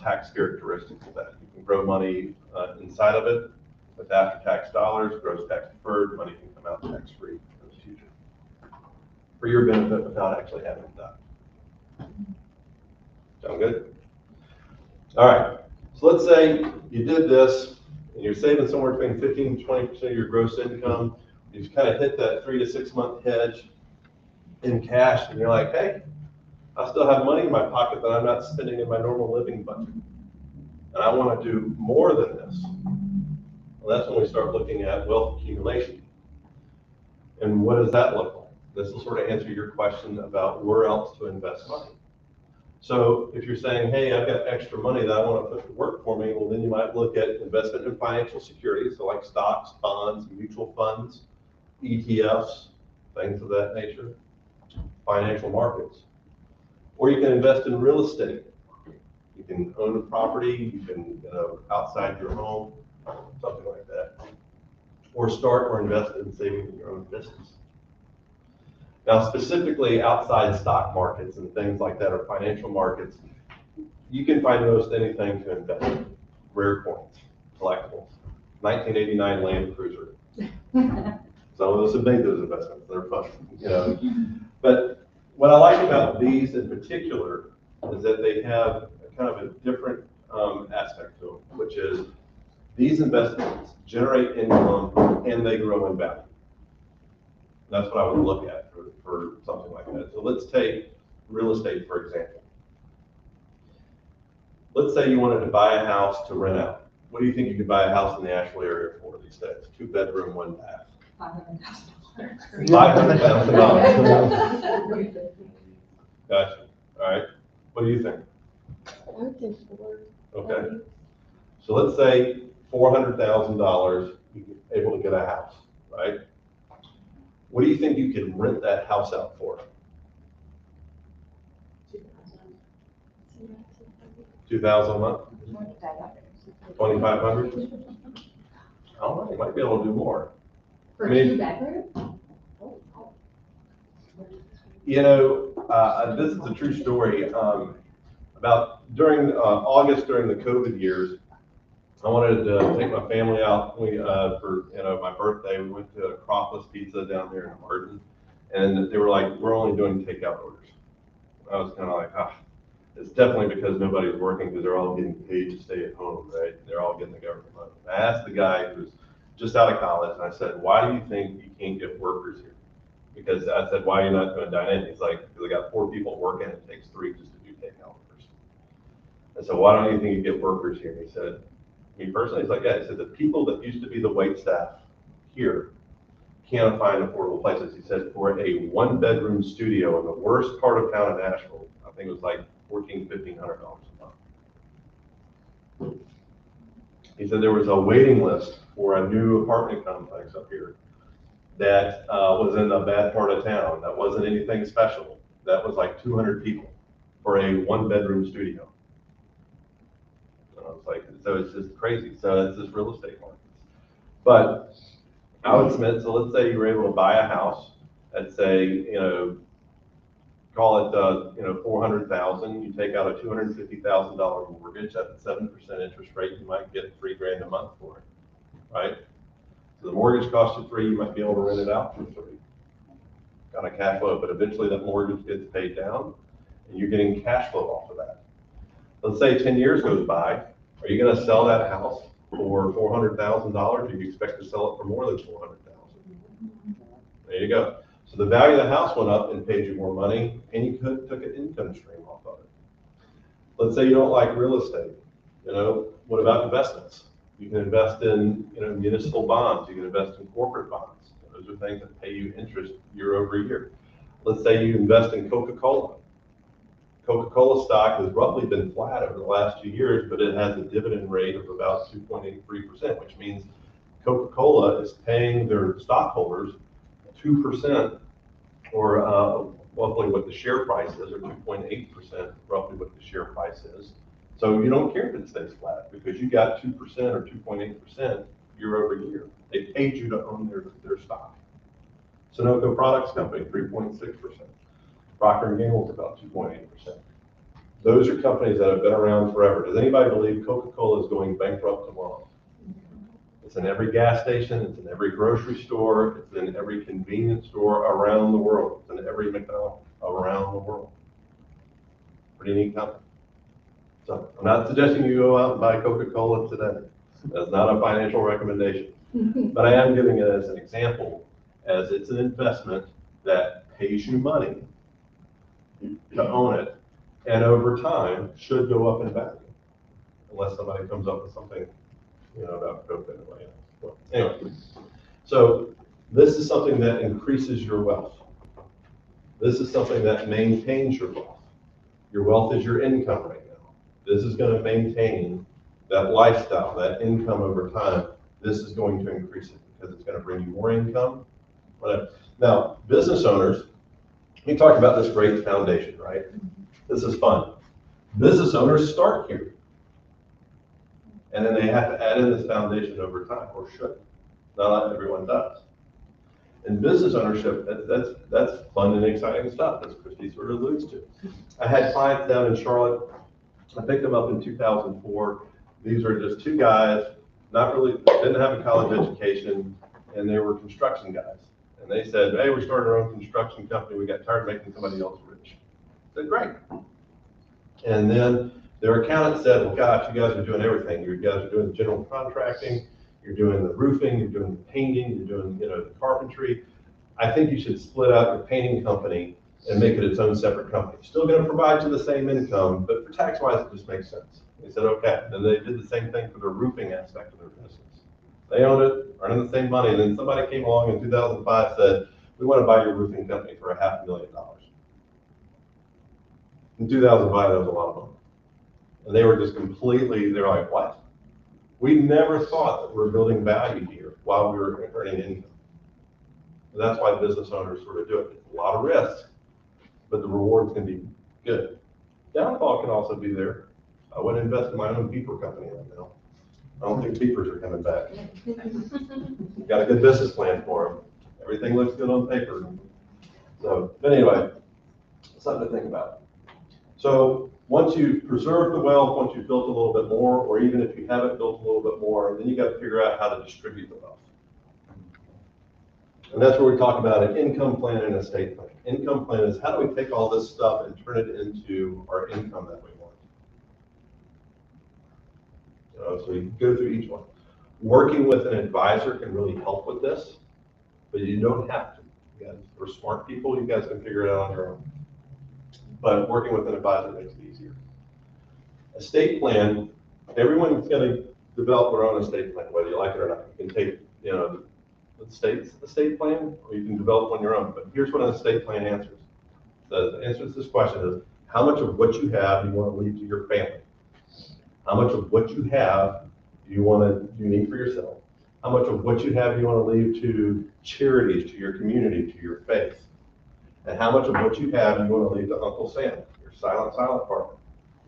tax characteristics of that. You can grow money inside of it with after-tax dollars, gross tax deferred, money can come out tax-free in the future for your benefit without actually having it done. Sound good? All right, so let's say you did this and you're saving somewhere between 15 to 20% of your gross income. You've kind of hit that 3 to 6 month hedge in cash, and you're like, hey, I still have money in my pocket that I'm not spending in my normal living budget. And I want to do more than this. Well, that's when we start looking at wealth accumulation. And what does that look like? This will sort of answer your question about where else to invest money. So if you're saying, hey, I've got extra money that I want to put to work for me, well, then you might look at investment in financial securities, so like stocks, bonds, mutual funds, ETFs, things of that nature, financial markets. Or you can invest in real estate. You can own a property, you can, outside your home, something like that. Or start or invest in saving in your own business. Now, specifically outside stock markets and things like that, or financial markets, you can find most anything to invest in. Rare coins, collectibles, 1989 Land Cruiser. Some of us have made those investments, they're fun, But what I like about these in particular is that they have kind of a different aspect to them, which is these investments generate income and they grow in value. That's what I would look at for something like that. So let's take real estate, for example. Let's say you wanted to buy a house to rent out. What do you think you could buy a house in the Asheville area for these days? 2-bedroom, 1 bath. $500,000. Gotcha. All right. What do you think? I would think 4. Okay. So let's say $400,000, you're able to get a house, right? What do you think you could rent that house out for? 2,000 a month? 2,500? All right, you might be able to do more. For 2 bedrooms? This is a true story. About during August, during the COVID years, I wanted to take my family out. For my birthday, we went to Acropolis Pizza down there in Martin, and they were like, "We're only doing takeout orders." I was kind of like, it's definitely because nobody's working because they're all getting paid to stay at home, right? They're all getting the government money. I asked the guy who's just out of college, and I said, "Why do you think you can't get workers here?" Because I said, "Why are you not doing dine-in?" He's like, "Because I got 4 people working, and it takes 3 just to do takeout orders." And so, "Why don't you think you get workers here?" He said, me personally, he's like, "Yeah." He said, "The people that used to be the wait staff here can't find affordable places." He said, "For a 1-bedroom studio in the worst part of town in Nashville, I think it was like $1,400-$1,500 a month." He said there was a waiting list for a new apartment complex up here that was in a bad part of town. That wasn't anything special. That was like 200 people for a 1-bedroom studio. And I was like, so it's just crazy. So it's just real estate markets. But I would submit, so let's say you were able to buy a house at say, call it, 400,000. You take out a $250,000 mortgage at a 7% interest rate, you might get $3,000 a month for it, right? So the mortgage costs you $3,000, you might be able to rent it out for $3,000. Kind of cash flow, but eventually that mortgage gets paid down, and you're getting cash flow off of that. Let's say 10 years goes by. Are you going to sell that house for $400,000, or do you expect to sell it for more than $400,000? There you go. So the value of the house went up and paid you more money, and you took an income stream off of it. Let's say you don't like real estate. What about investments? You can invest in, municipal bonds. You can invest in corporate bonds. Those are things that pay you interest year over year. Let's say you invest in Coca-Cola. Coca-Cola stock has roughly been flat over the last 2 years, but it has a dividend rate of about 2.83%, which means Coca-Cola is paying their stockholders 2%, or roughly what the share price is, or 2.8%, roughly what the share price is. So you don't care if it stays flat because you got 2% or 2.8% year over year. They paid you to own their stock. Sunoco Products Company, 3.6%. Procter & Gamble's about 2.8%. Those are companies that have been around forever. Does anybody believe Coca-Cola is going bankrupt tomorrow? It's in every gas station, it's in every grocery store, it's in every convenience store around the world. It's in every McDonald's around the world. Pretty neat company. So I'm not suggesting you go out and buy Coca-Cola today. That's not a financial recommendation. But I am giving it as an example, as it's an investment that pays you money to own it, and over time should go up in value, unless somebody comes up with something, about COVID or anyway. So this is something that increases your wealth. This is something that maintains your wealth. Your wealth is your income right now. This is going to maintain that lifestyle, that income over time. This is going to increase it because it's going to bring you more income. Whatever. Now, business owners, we talked about this great foundation, right? This is fun. Business owners start here. And then they have to add in this foundation over time, or should. Not everyone does. In business ownership, that's fun and exciting stuff, as Christy sort of alludes to. I had clients down in Charlotte. I picked them up in 2004. These are just two guys, not really, didn't have a college education, and they were construction guys. And they said, hey, we started our own construction company. We got tired of making somebody else rich. I said, great. And then their accountant said, well, gosh, you guys are doing everything. You guys are doing the general contracting. You're doing the roofing. You're doing the painting. You're doing, the carpentry. I think you should split out your painting company and make it its own separate company. Still going to provide you the same income, but for tax-wise, it just makes sense. They said, okay. Then they did the same thing for the roofing aspect of their business. They owned it, earning the same money. And then somebody came along in 2005 said, we want to buy your roofing company for $500,000. In 2005, that was a lot of money. And they were just completely, they're like, what? We never thought that we were building value here while we were earning income. And that's why business owners sort of do it. It's a lot of risk, but the rewards can be good. Downfall can also be there. I wouldn't invest in my own beeper company right now. I don't think beepers are coming back. Got a good business plan for them. Everything looks good on paper. So, but anyway, something to think about. So once you've preserved the wealth, once you've built a little bit more, or even if you haven't built a little bit more, then you got to figure out how to distribute the wealth. And that's where we talk about an income plan and estate plan. Income plan is how do we take all this stuff and turn it into our income that we want. So you can go through each one. Working with an advisor can really help with this, but you don't have to. For smart people, you guys can figure it out on your own. But working with an advisor makes it easier. Estate plan, everyone's going to develop their own estate plan, whether you like it or not. You can take, the state's estate plan, or you can develop on your own. But here's what an estate plan answers. The answer to this question is, how much of what you have do you want to leave to your family? How much of what you have do you need for yourself? How much of what you have do you want to leave to charities, to your community, to your faith? And how much of what you have do you want to leave to Uncle Sam, your silent partner?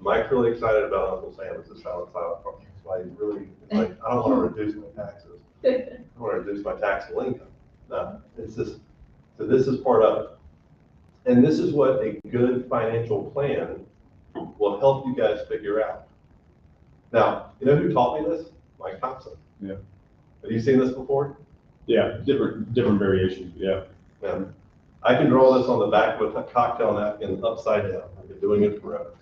Mike's really excited about Uncle Sam as a silent partner. That's why he's really like, I don't want to reduce my taxes. I want to reduce my taxable income. No, it's just, so this is part of it. And this is what a good financial plan will help you guys figure out. Now, you know who taught me this? Mike Thompson. Yeah. Have you seen this before? Yeah, different variations, yeah. Yeah. I can draw this on the back of a cocktail napkin upside down. I've been doing it forever.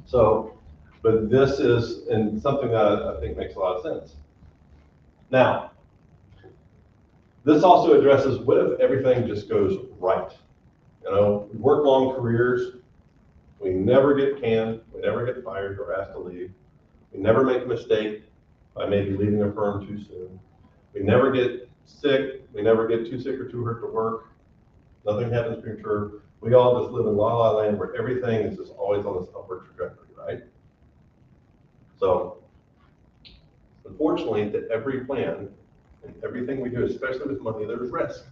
So, but this is and something that I think makes a lot of sense. Now, this also addresses what if everything just goes right? We work long careers. We never get canned. We never get fired or asked to leave. We never make a mistake by maybe leaving a firm too soon. We never get sick. We never get too sick or too hurt to work. Nothing happens premature. We all just live in la la land where everything is just always on this upward trajectory, right? So, unfortunately, to every plan and everything we do, especially with money, there's risk.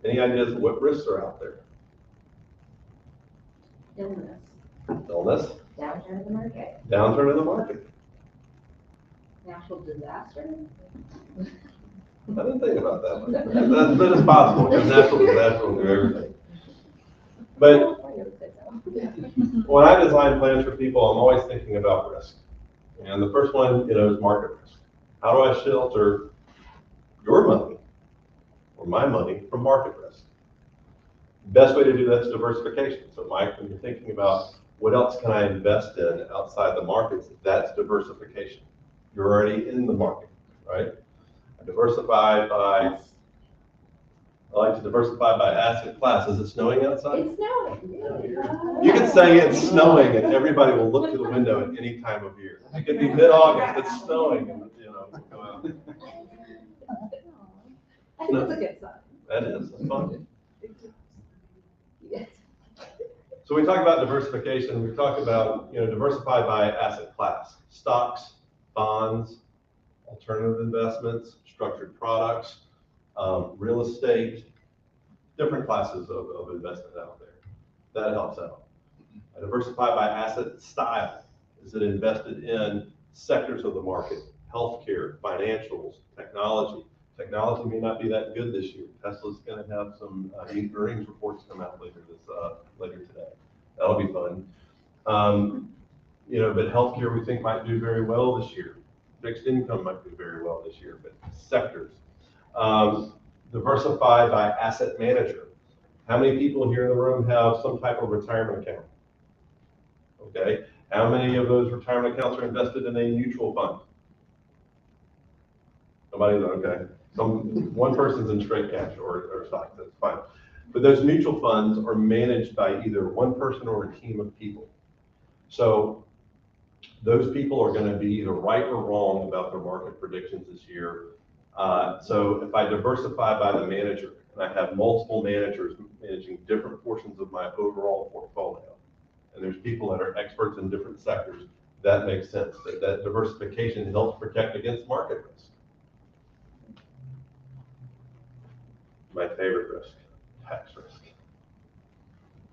Any ideas of what risks are out there? Illness. Illness. Downturn of the market. Downturn of the market. Natural disaster? I didn't think about that one. That is possible, because natural disaster will do everything. But when I design plans for people, I'm always thinking about risk. And the first one, is market risk. How do I shelter your money or my money from market risk? The best way to do that is diversification. So Mike, when you're thinking about what else can I invest in outside the markets, that's diversification. You're already in the market, right? I like to diversify by asset class. Is it snowing outside? It's snowing. You can say it's snowing and everybody will look to the window at any time of year. It could be mid-August, it's snowing and, we'll go out. I think it's a good sign. That is, that's fun. Yes. So we talk about diversification. We talk about, diversify by asset class, stocks, bonds, alternative investments, structured products, real estate, different classes of investment out there. That helps out. Diversify by asset style. Is it invested in sectors of the market? Healthcare, financials, technology. Technology may not be that good this year. Tesla's going to have some neat earnings reports come out later today. That'll be fun. But healthcare we think might do very well this year. Fixed income might do very well this year, but sectors. Diversify by asset manager. How many people here in the room have some type of retirement account? Okay. How many of those retirement accounts are invested in a mutual fund? Nobody, okay. One person's in straight cash or stock, that's fine. But those mutual funds are managed by either one person or a team of people. So those people are going to be either right or wrong about their market predictions this year. So if I diversify by the manager, and I have multiple managers managing different portions of my overall portfolio, and there's people that are experts in different sectors, that makes sense. That diversification helps protect against market risk. My favorite risk, tax risk.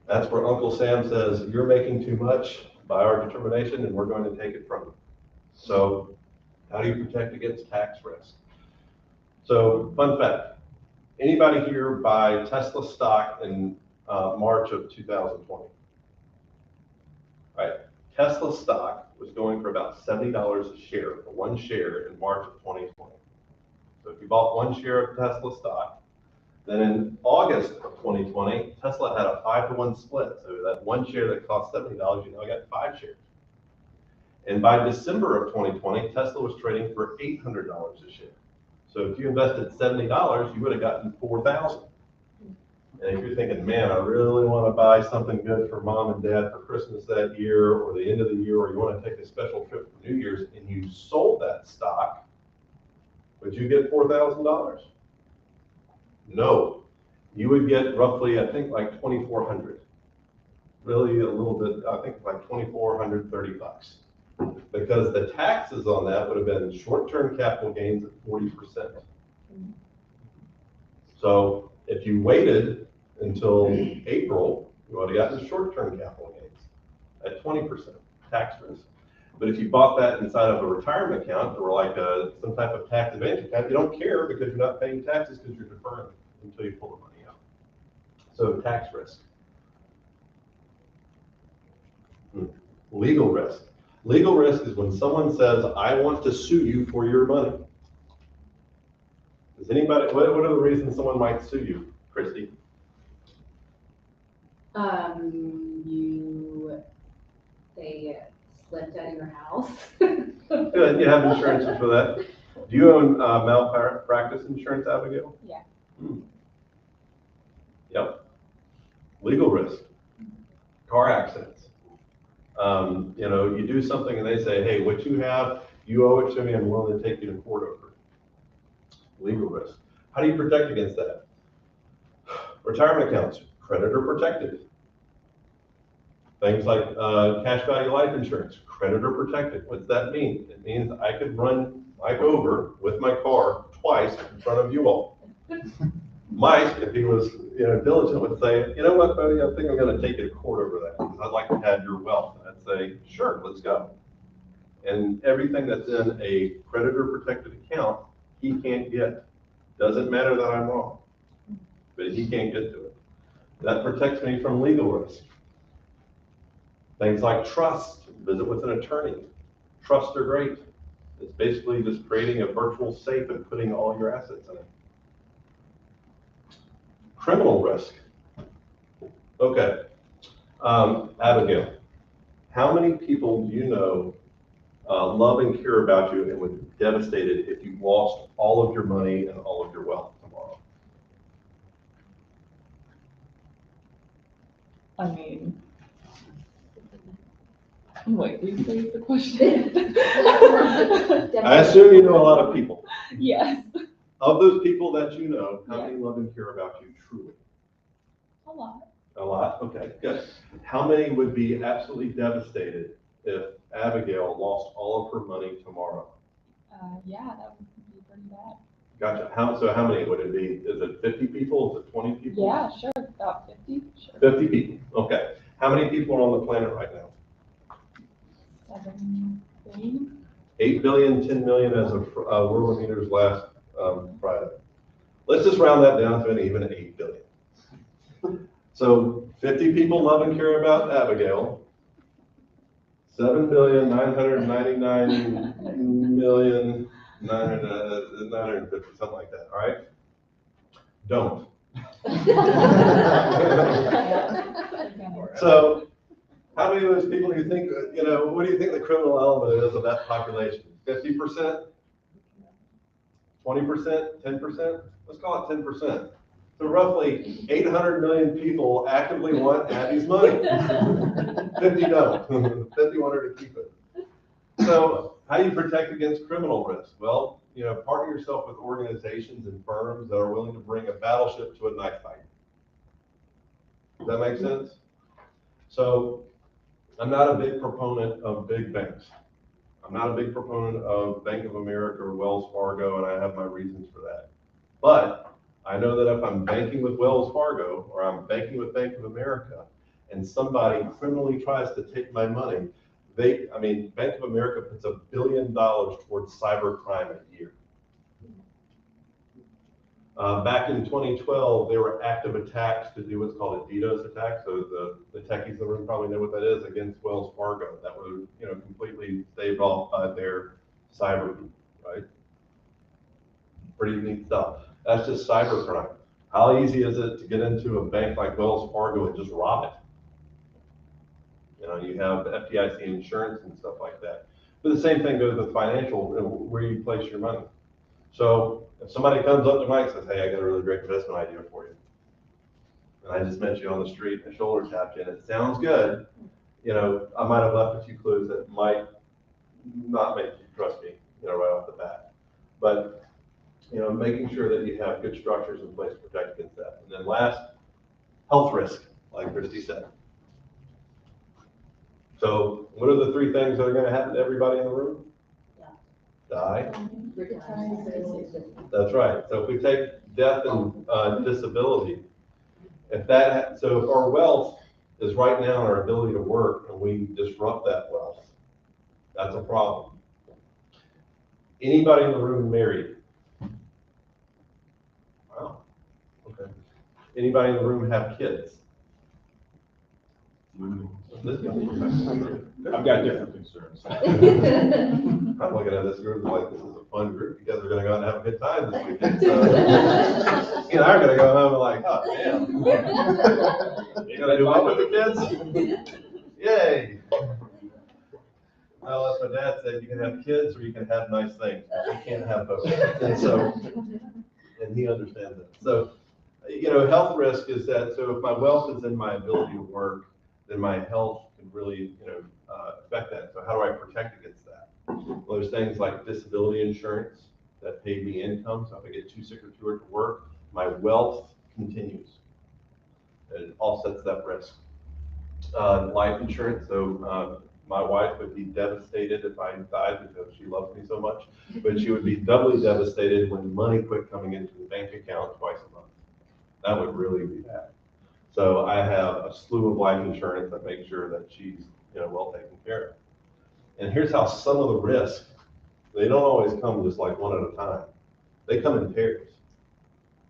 That's where Uncle Sam says, you're making too much by our determination and we're going to take it from you. So how do you protect against tax risk? So fun fact, anybody here buy Tesla stock in March of 2020? Right, Tesla stock was going for about $70 a share, for one share in March of 2020. So if you bought one share of Tesla stock, then in August of 2020, Tesla had a 5-to-1 split. So that one share that cost $70, you now got 5 shares. And by December of 2020, Tesla was trading for $800 a share. So if you invested $70, you would have gotten $4,000. And if you're thinking, man, I really want to buy something good for mom and dad for Christmas that year, or the end of the year, or you want to take a special trip for New Year's, and you sold that stock, would you get $4,000? No, you would get roughly, I think, like 2,400. Really a little bit, I think like 2,430 bucks. Because the taxes on that would have been short-term capital gains at 40%. So if you waited until April, you would have gotten short-term capital gains at 20% tax risk. But if you bought that inside of a retirement account or like some type of tax advantage account, you don't care because you're not paying taxes because you're deferring until you pull the money out. So tax risk. Legal risk. Legal risk is when someone says, I want to sue you for your money. Does anybody, what are the reasons someone might sue you, Christy? They slipped out of your house. Good, you have insurance for that. Do you own malpractice insurance, Abigail? Yeah. Yep. Legal risk. Car accidents. You do something and they say, hey, what you have, you owe it to me, I'm willing to take you to court over it. Legal risk. How do you protect against that? Retirement accounts, creditor protected. Things like cash value life insurance, creditor protected. What does that mean? It means I could run Mike over with my car twice in front of you all. Mike, if he was diligent, would say, you know what, buddy, I think I'm going to take you to court over that because I'd like to have your wealth. And I'd say, sure, let's go. And everything that's in a creditor protected account, he can't get. Doesn't matter that I'm wrong, but he can't get to it. That protects me from legal risk. Things like trust, visit with an attorney. Trusts are great. It's basically just creating a virtual safe and putting all your assets in it. Criminal risk. Okay. Abigail, how many people do you know love and care about you and would be devastated if you lost all of your money and all of your wealth tomorrow? I mean, wait, rephrase the question. I assume you know a lot of people. Yes. Of those people that you know, how many love and care about you truly? A lot. A lot? Okay, good. How many would be absolutely devastated if Abigail lost all of her money tomorrow? Yeah, that would be pretty bad. Gotcha. So how many would it be? Is it 50 people? Is it 20 people? Yeah, sure, about 50, sure. 50 people, okay. How many people are on the planet right now? 7 billion? 8 billion, 10 million as of Worldometers last Friday. Let's just round that down to an even 8 billion. So 50 people love and care about Abigail. 7,999,950, something like that, all right? Don't. So, how many of those people do you think, what do you think the criminal element is of that population? 50%? 20%? 10%? Let's call it 10%. So roughly 800 million people actively want Abby's money. 50 don't. 50 want her to keep it. So how do you protect against criminal risk? Well, partner yourself with organizations and firms that are willing to bring a battleship to a knife fight. Does that make sense? So I'm not a big proponent of big banks. I'm not a big proponent of Bank of America or Wells Fargo, and I have my reasons for that. But I know that if I'm banking with Wells Fargo or I'm banking with Bank of America and somebody criminally tries to take my money, Bank of America puts $1 billion towards cyber crime a year. Back in 2012, there were active attacks to do what's called a DDoS attack. So the techies in the room probably know what that is, against Wells Fargo. That was, completely staved off by their cyber, right? Pretty neat stuff. That's just cyber crime. How easy is it to get into a bank like Wells Fargo and just rob it? You have FDIC insurance and stuff like that. But the same thing goes with financial, where you place your money. So if somebody comes up to Mike and says, hey, I got a really great investment idea for you, and I just met you on the street and shoulder tapped you, and it sounds good, I might have left a few clues that might not make you trust me, right off the bat. But making sure that you have good structures in place to protect against that. And then last, health risk, like Christy said. So what are the 3 things that are going to happen to everybody in the room? Die. That's right. So if we take death and disability, if our wealth is right now in our ability to work and we disrupt that wealth, that's a problem. Anybody in the room married? Wow. Okay. Anybody in the room have kids? I've got different concerns. I'm looking at this group like this is a fun group. You guys are going to go out and have a good time this weekend. So, I'm going to go home and like, oh, damn. You going to do what with the kids? Yay. Well, as my dad said, you can have kids or you can have nice things, but you can't have both. And he understands it. So, health risk is that, so if my wealth is in my ability to work, then my health can really, affect that. So how do I protect against that? Well, there's things like disability insurance that pay me income. So if I get too sick or too hurt to work, my wealth continues. And it offsets that risk. Life insurance. So my wife would be devastated if I died because she loves me so much, but she would be doubly devastated when money quit coming into the bank account twice a month. That would really be bad. So I have a slew of life insurance that makes sure that she's well taken care of. And here's how some of the risks, they don't always come just like one at a time. They come in pairs.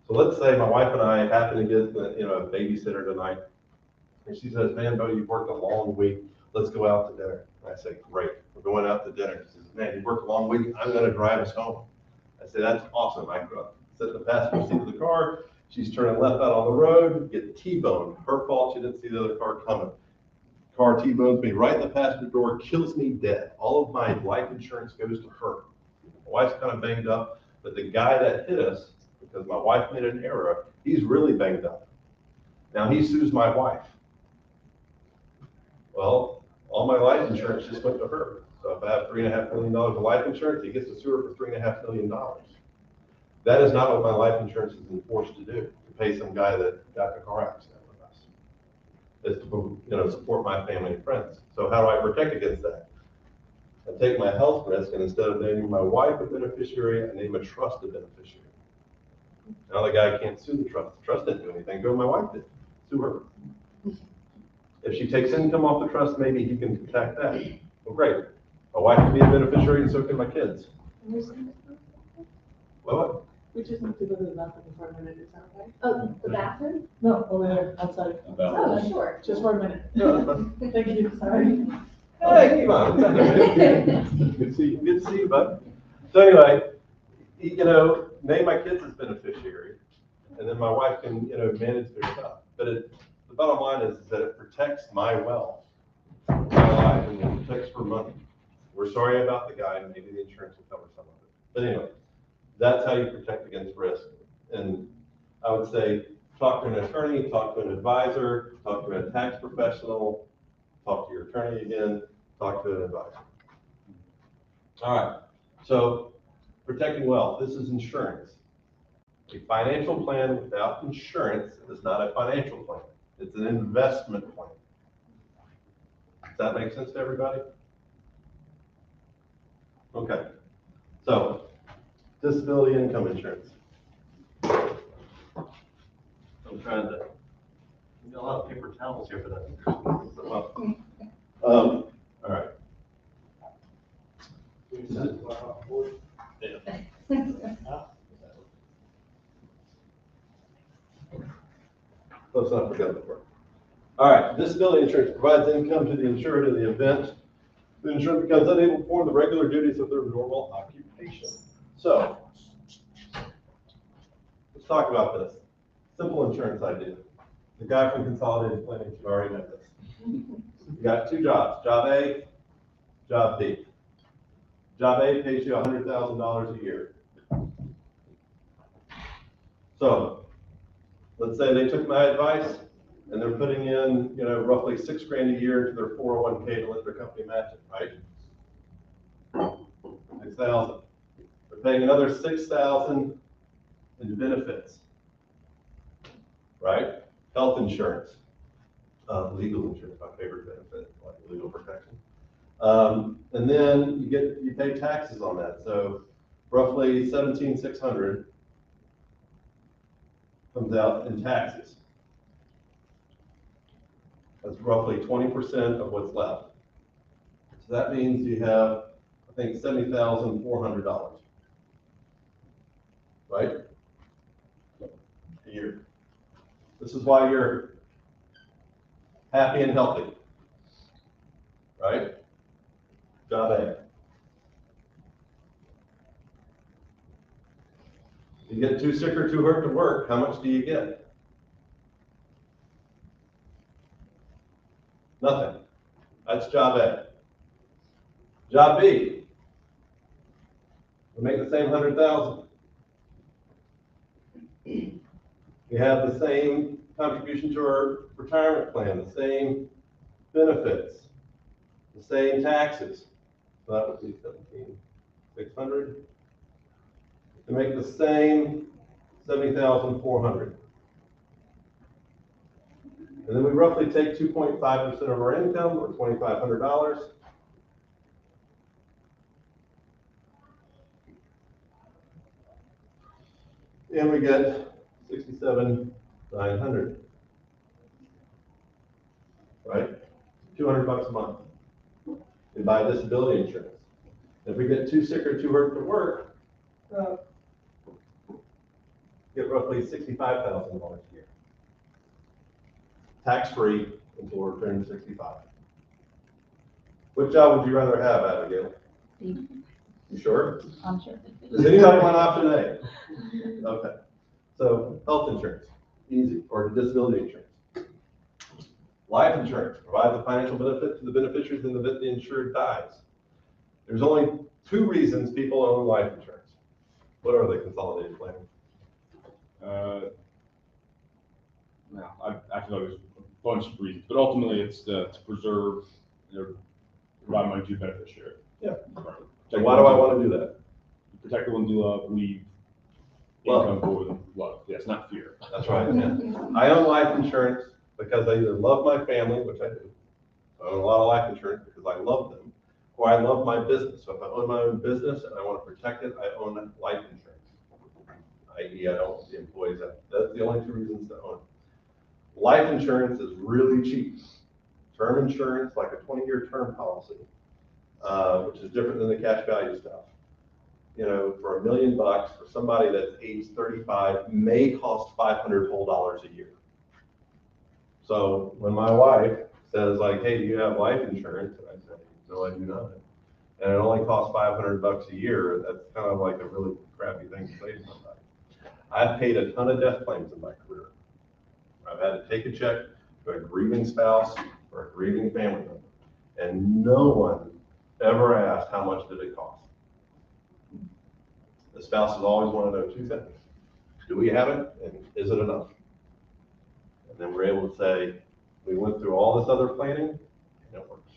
So let's say my wife and I happen to get a babysitter tonight, and she says, man, Bo, you've worked a long week. Let's go out to dinner. And I say, great, we're going out to dinner. She says, man, you worked a long week. I'm going to drive us home. I say, that's awesome. I go up, sit in the passenger seat of the car. She's turning left out on the road, get T-boned. Her fault, she didn't see the other car coming. Car T-bones me right in the passenger door, kills me dead. All of my life insurance goes to her. My wife's kind of banged up, but the guy that hit us, because my wife made an error, he's really banged up. Now he sues my wife. Well, all my life insurance just went to her. So if I have $3.5 million of life insurance, he gets to sue her for $3.5 million. That is not what my life insurance is enforced to do, to pay some guy that got in a car accident with us. is to, support my family and friends. So how do I protect against that? I take my health risk, and instead of naming my wife a beneficiary, I name a trust a beneficiary. Now the guy can't sue the trust. The trust didn't do anything. Go, my wife did. Sue her. If she takes income off the trust, maybe he can protect that. Well, great. My wife can be a beneficiary, and so can my kids. What? We just need to go to the bathroom for a minute, is that okay? Oh, the bathroom? No, over there, outside. Oh, sure. Just for a minute. Thank you, sorry. Hey, come on. Good to see you. Good to see you, bud. So anyway, name my kids as beneficiary, and then my wife can, manage their stuff. But the bottom line is that it protects my wealth, my life, and it protects for money. We're sorry about the guy, maybe the insurance will cover some of it. But anyway, that's how you protect against risk. And I would say, talk to an attorney, talk to an advisor, talk to a tax professional, talk to your attorney again, talk to an advisor. All right, so protecting wealth, this is insurance. A financial plan without insurance is not a financial plan. It's an investment plan. Does that make sense to everybody? Okay, so disability income insurance. I'm trying to, we got a lot of paper towels here for that. All right. Close enough for good before. All right, disability insurance provides income to the insured in the event the insured becomes unable to perform the regular duties of their normal occupation. So, let's talk about this. Simple insurance idea. The guy from Consolidated Planning should already know this. You got two jobs, job A, job B. Job A pays you $100,000 a year. So, let's say they took my advice and they're putting in, roughly $6,000 a year into their 401k to let their company match it, right? 6,000. They're paying another 6,000 in benefits, right? Health insurance, legal insurance, my favorite benefit, like legal protection. And then you pay taxes on that. So roughly $17,600 comes out in taxes. That's roughly 20% of what's left. So that means you have, I think, $70,400, right? A year. This is why you're happy and healthy, right? Job A. You get too sick or too hurt to work, how much do you get? Nothing. That's job A. Job B. We make the same 100,000. We have the same contribution to our retirement plan, the same benefits, the same taxes. So that would be 17,600. To make the same 70,400. And then we roughly take 2.5% of our income, or $2,500. And we get 67,900. Right? 200 bucks a month. We buy disability insurance. If we get too sick or too hurt to work, get roughly $65,000 a year. Tax-free until we're turning 65. What job would you rather have, Abigail? You sure? I'm sure. Does anybody want option A? Okay. So health insurance, easy, or disability insurance. Life insurance provides a financial benefit to the beneficiaries in the event the insured dies. There's only two reasons people own life insurance. What are they, Consolidated Planning? No, I feel like there's a bunch of reasons, but ultimately it's to preserve, provide money to the beneficiary. Yeah. Right. So why do I want to do that? Protect the ones you love, leave Love. income for them, love. Yes, not fear. That's right. Yeah. I own life insurance because I either love my family, which I do, I own a lot of life insurance because I love them, or I love my business. So if I own my own business and I want to protect it, I own life insurance. I.e., I don't want the employees out. That's the only two reasons to own it. Life insurance is really cheap. Term insurance, like a 20-year term policy, which is different than the cash value stuff. You know, for $1 million for somebody that's age 35 may cost $500 whole dollars a year. So when my wife says like, hey, do you have life insurance? And I say, no, I do not. And it only costs $500 a year. That's kind of like a really crappy thing to say to somebody. I've paid a ton of death claims in my career. I've had to take a check to a grieving spouse or a grieving family member, and no one ever asked how much did it cost. The spouses always want to know two things. Do we have it, and is it enough? And then we're able to say, we went through all this other planning, and it works.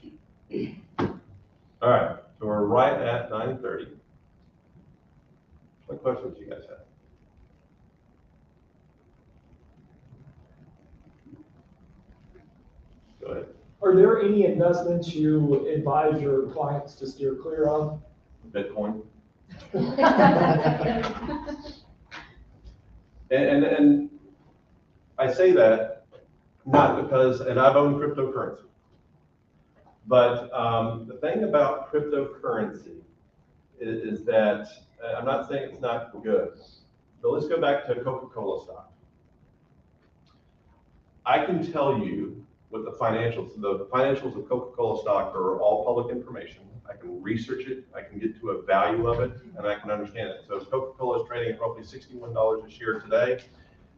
All right, so we're right at 9:30. What questions do you guys have? Go ahead. Are there any investments you advise your clients to steer clear of? Bitcoin. And I say that not because, and I've owned cryptocurrency, but the thing about cryptocurrency is that I'm not saying it's not good, but let's go back to Coca-Cola stock. I can tell you what the financials of Coca-Cola stock are all public information. I can research it, I can get to a value of it, and I can understand it. So if Coca-Cola is trading at roughly $61 a share today,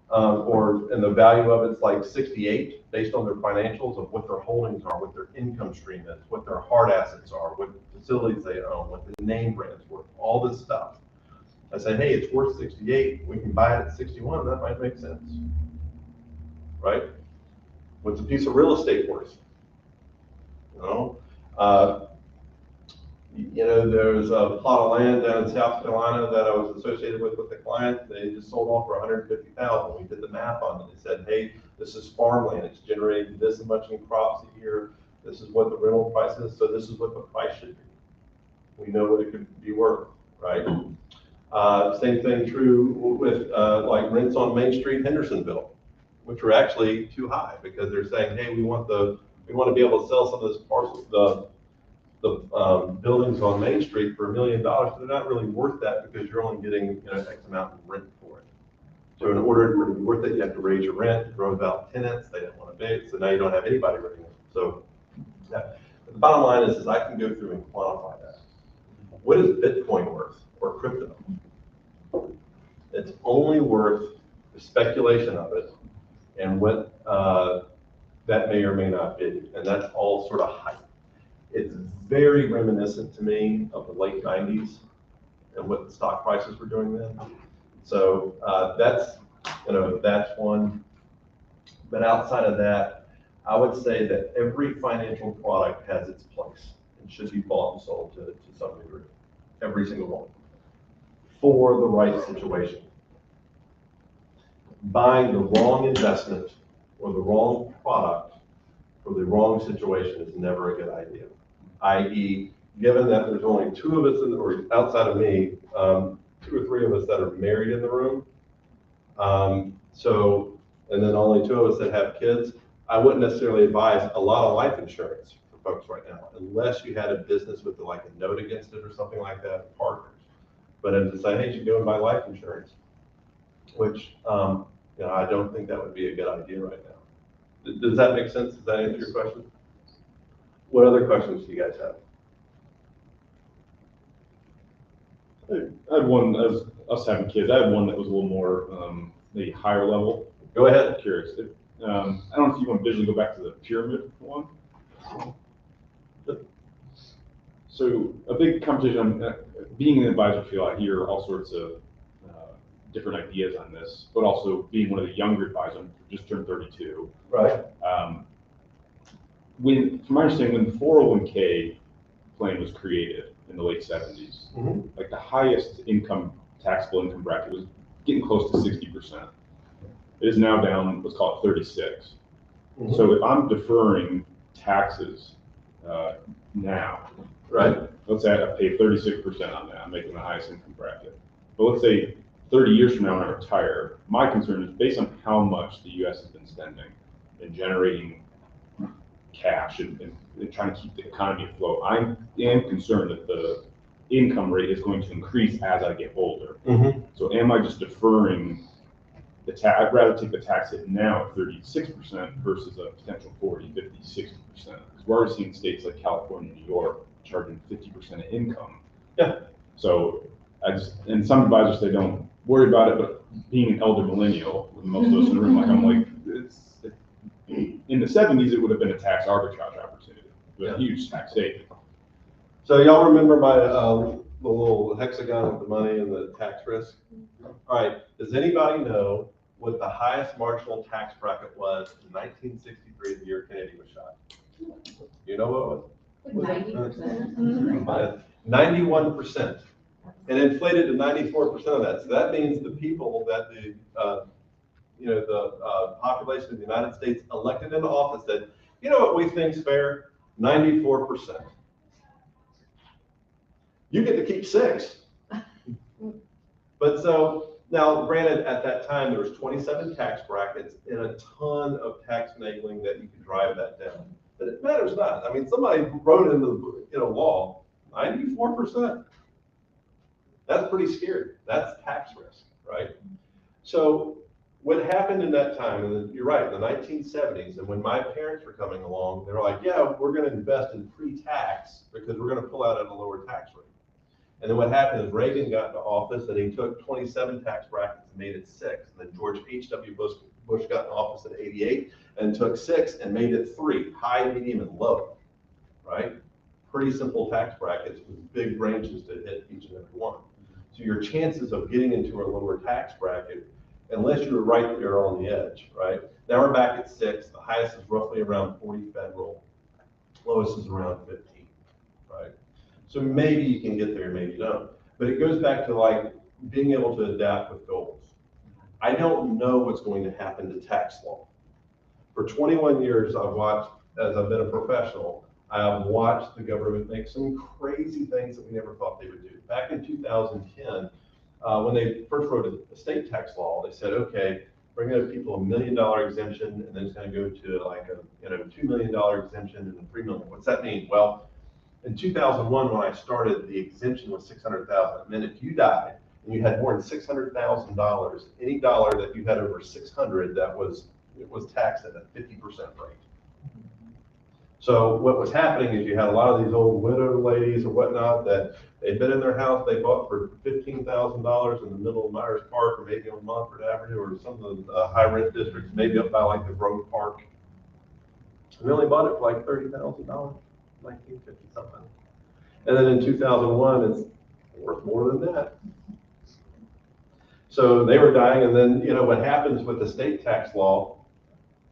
and the value of it's like 68 based on their financials of what their holdings are, what their income stream is, what their hard assets are, what facilities they own, what the name brand's worth, all this stuff. I say, hey, it's worth 68, we can buy it at 61, that might make sense, right? What's a piece of real estate worth? There's a plot of land down in South Carolina that I was associated with the client. They just sold off for $150,000. We did the math on it. They said, hey, this is farmland. It's generating this much in crops a year. This is what the rental price is. So this is what the price should be. We know what it could be worth, right? Same thing true with like rents on Main Street, Hendersonville, which are actually too high because they're saying, hey, we want to be able to sell some of this parcel, the buildings on Main Street for $1 million, but they're not really worth that because you're only getting X amount of rent for it. So in order for it to be worth it, you have to raise your rent, grow out tenants, they don't want to pay, so now you don't have anybody renting it. So the bottom line is I can go through and quantify that. What is Bitcoin worth or crypto? It's only worth the speculation of it and what that may or may not be, and that's all sort of hype. It's very reminiscent to me of the late 90s and what the stock prices were doing then. So that's one. But outside of that, I would say that every financial product has its place and should be bought and sold to some degree. Every single one. For the right situation. Buying the wrong investment or the wrong product for the wrong situation is never a good idea. I.e., given that there's only two of us, or outside of me, 2 or 3 of us that are married in the room, and then only 2 of us that have kids, I wouldn't necessarily advise a lot of life insurance for folks right now, unless you had a business with like a note against it or something like that, partners. But as to say, hey, you should go and buy life insurance, which I don't think that would be a good idea right now. Does that make sense? Does that answer your question? What other questions do you guys have? I had one, as us having kids, I had one that was a little more, maybe higher level. Go ahead. I'm curious. I don't know if you want to visually go back to the pyramid one. So a big conversation, being an advisor field, I hear all sorts of different ideas on this, but also being one of the younger advisors, just turned 32. Right. From my understanding, when the 401k plan was created in the late 70s, like the highest taxable income bracket was getting close to 60%. It is now down, let's call it 36. So if I'm deferring taxes now, Right. let's say I pay 36% on that, I'm making the highest income bracket. But let's say 30 years from now when I retire, my concern is based on how much the US has been spending in generating cash and trying to keep the economy afloat. I am concerned that the income rate is going to increase as I get older. So am I just deferring the tax? I'd rather take the tax hit now at 36% versus a potential 40, 50, 60%. Because we're already seeing states like California, New York charging 50% of income. Yeah. So and some advisors say don't worry about it, but being an elder millennial, with most of us in the room, I'm like, in the 70s, it would have been a tax arbitrage opportunity with a huge tax saving. So y'all remember my the little hexagon with the money and the tax risk? All right, does anybody know what the highest marginal tax bracket was in 1963, the year Kennedy was shot? You know what it was? 90%. 91%. And inflated to 94% of that. So that means the people that the population of the United States elected into office said, you know what we think's fair? 94%. You get to keep 6. But so now, granted, at that time there was 27 tax brackets and a ton of tax enabling that you could drive that down. But it matters not. I mean, somebody wrote in the law 94%. That's pretty scary. That's tax risk, right? So what happened in that time, and you're right, in the 1970s, and when my parents were coming along, they were like, yeah, we're going to invest in pre-tax because we're going to pull out at a lower tax rate. And then what happened is Reagan got into office and he took 27 tax brackets and made it 6. And then George H.W. Bush got in office in 88 and took 6 and made it 3, high, medium, and low, right? Pretty simple tax brackets with big ranges to hit each and every one. So your chances of getting into a lower tax bracket, unless you were right there on the edge, right? Now we're back at 6. The highest is roughly around 40 federal. Lowest is around 15, right? So maybe you can get there, maybe you don't. But it goes back to like being able to adapt with goals. I don't know what's going to happen to tax law. For 21 years, I've watched, as I've been a professional, I've watched the government make some crazy things that we never thought they would do. Back in 2010, when they first wrote a estate tax law, they said, okay, we're going to give people $1 million exemption, and then it's going to go to like a $2 million exemption and a $3 million. What's that mean? Well, in 2001, when I started, the exemption was $600,000. And then if you died and you had more than $600,000, any dollar that you had over 600, it was taxed at a 50% rate. So what was happening is you had a lot of these old widow ladies or whatnot that they'd been in their house, they bought for $15,000 in the middle of Myers Park or maybe on Montford Avenue or some of the high rent districts, maybe up by like the Grove Park. And they only bought it for like $30,000, 1950 something. And then in 2001, it's worth more than that. So they were dying, and then what happens with the state tax law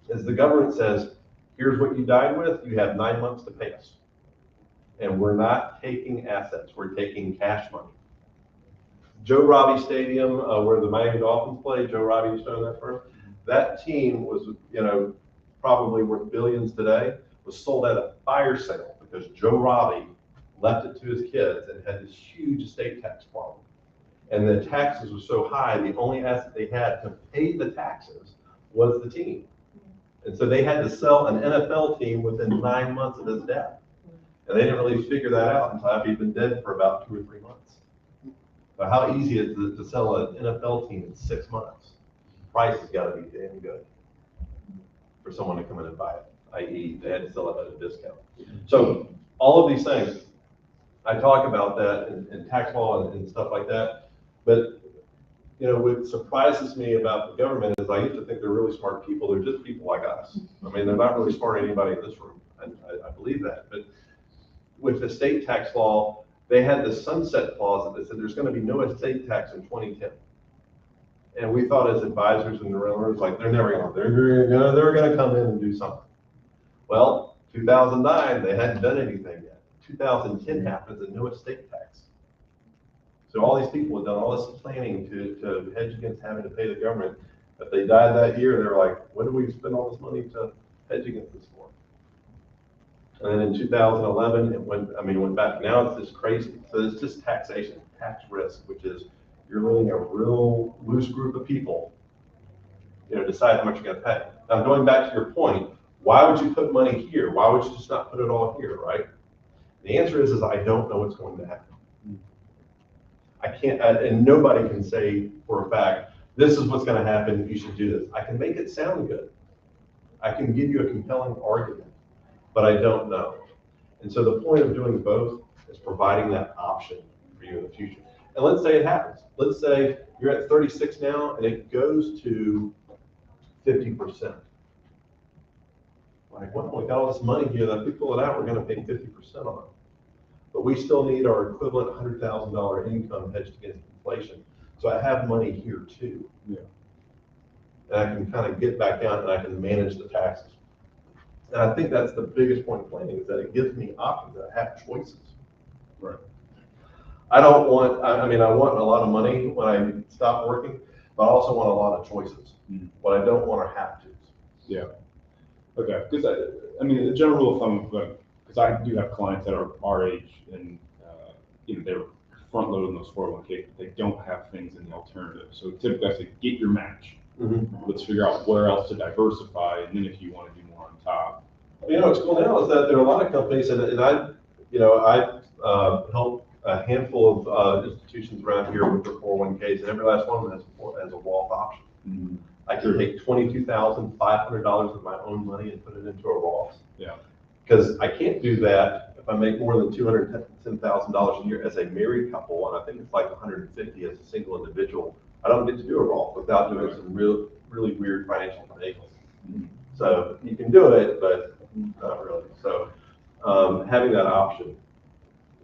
is the government says, here's what you died with, you have 9 months to pay us. And we're not taking assets, we're taking cash money. Joe Robbie Stadium, where the Miami Dolphins play, Joe Robbie used to own that firm, that team was, probably worth billions today, was sold at a fire sale because Joe Robbie left it to his kids and had this huge estate tax problem. And the taxes were so high, the only asset they had to pay the taxes was the team. And so they had to sell an NFL team within 9 months of his death. And they didn't really figure that out until after he'd been dead for about 2 or 3 months. So how easy is it to sell an NFL team in 6 months? Price has got to be damn good for someone to come in and buy it, i.e. they had to sell it at a discount. So all of these things, I talk about that in tax law and stuff like that. But what surprises me about the government is I used to think they're really smart people. They're just people like us. I mean, they're not really smart anybody in this room. I believe that. But with the state tax law, they had this sunset clause that said there's going to be no estate tax in 2010. And we thought as advisors in the realm, like they're never going to. They're going to come in and do something. Well, 2009, they hadn't done anything yet. 2010 happens and no estate tax. So all these people have done all this planning to hedge against having to pay the government. If they died that year, they're like, when do we spend all this money to hedge against this for? And then in 2011, it went back. Now it's just crazy. So it's just taxation, tax risk, which is you're letting a real loose group of people, decide how much you're going to pay. Now, going back to your point, why would you put money here? Why would you just not put it all here, right? The answer is I don't know what's going to happen. I can't, and nobody can say for a fact, this is what's going to happen, you should do this. I can make it sound good. I can give you a compelling argument, but I don't know. And so the point of doing both is providing that option for you in the future. And let's say it happens. Let's say you're at 36 now and it goes to 50%. Like, well, we got all this money here that if we pull it out, we're going to pay 50% on it. But we still need our equivalent $100,000 income hedged against inflation. So I have money here too. Yeah. And I can kind of get back down and I can manage the taxes. And I think that's the biggest point of planning, is that it gives me options. I have choices. Right. I don't want, I want a lot of money when I stop working, but I also want a lot of choices. What I don't want are have to. Yeah. Okay. Because the general rule of thumb, because I do have clients that are our age and they're front loading those 401k, they don't have things in the alternative. So typically I say get your match. Let's figure out where else to diversify, and then if you want to do more on top. What's cool now is that there are a lot of companies, and I help a handful of institutions around here with their 401ks, and every last one of them has a Roth option. I can take $22,500 of my own money and put it into a Roth. Yeah. Because I can't do that if I make more than $210,000 a year as a married couple, and I think it's like $150 as a single individual. I don't get to do a Roth without doing some really weird financial finagling. So you can do it, but not really. So having that option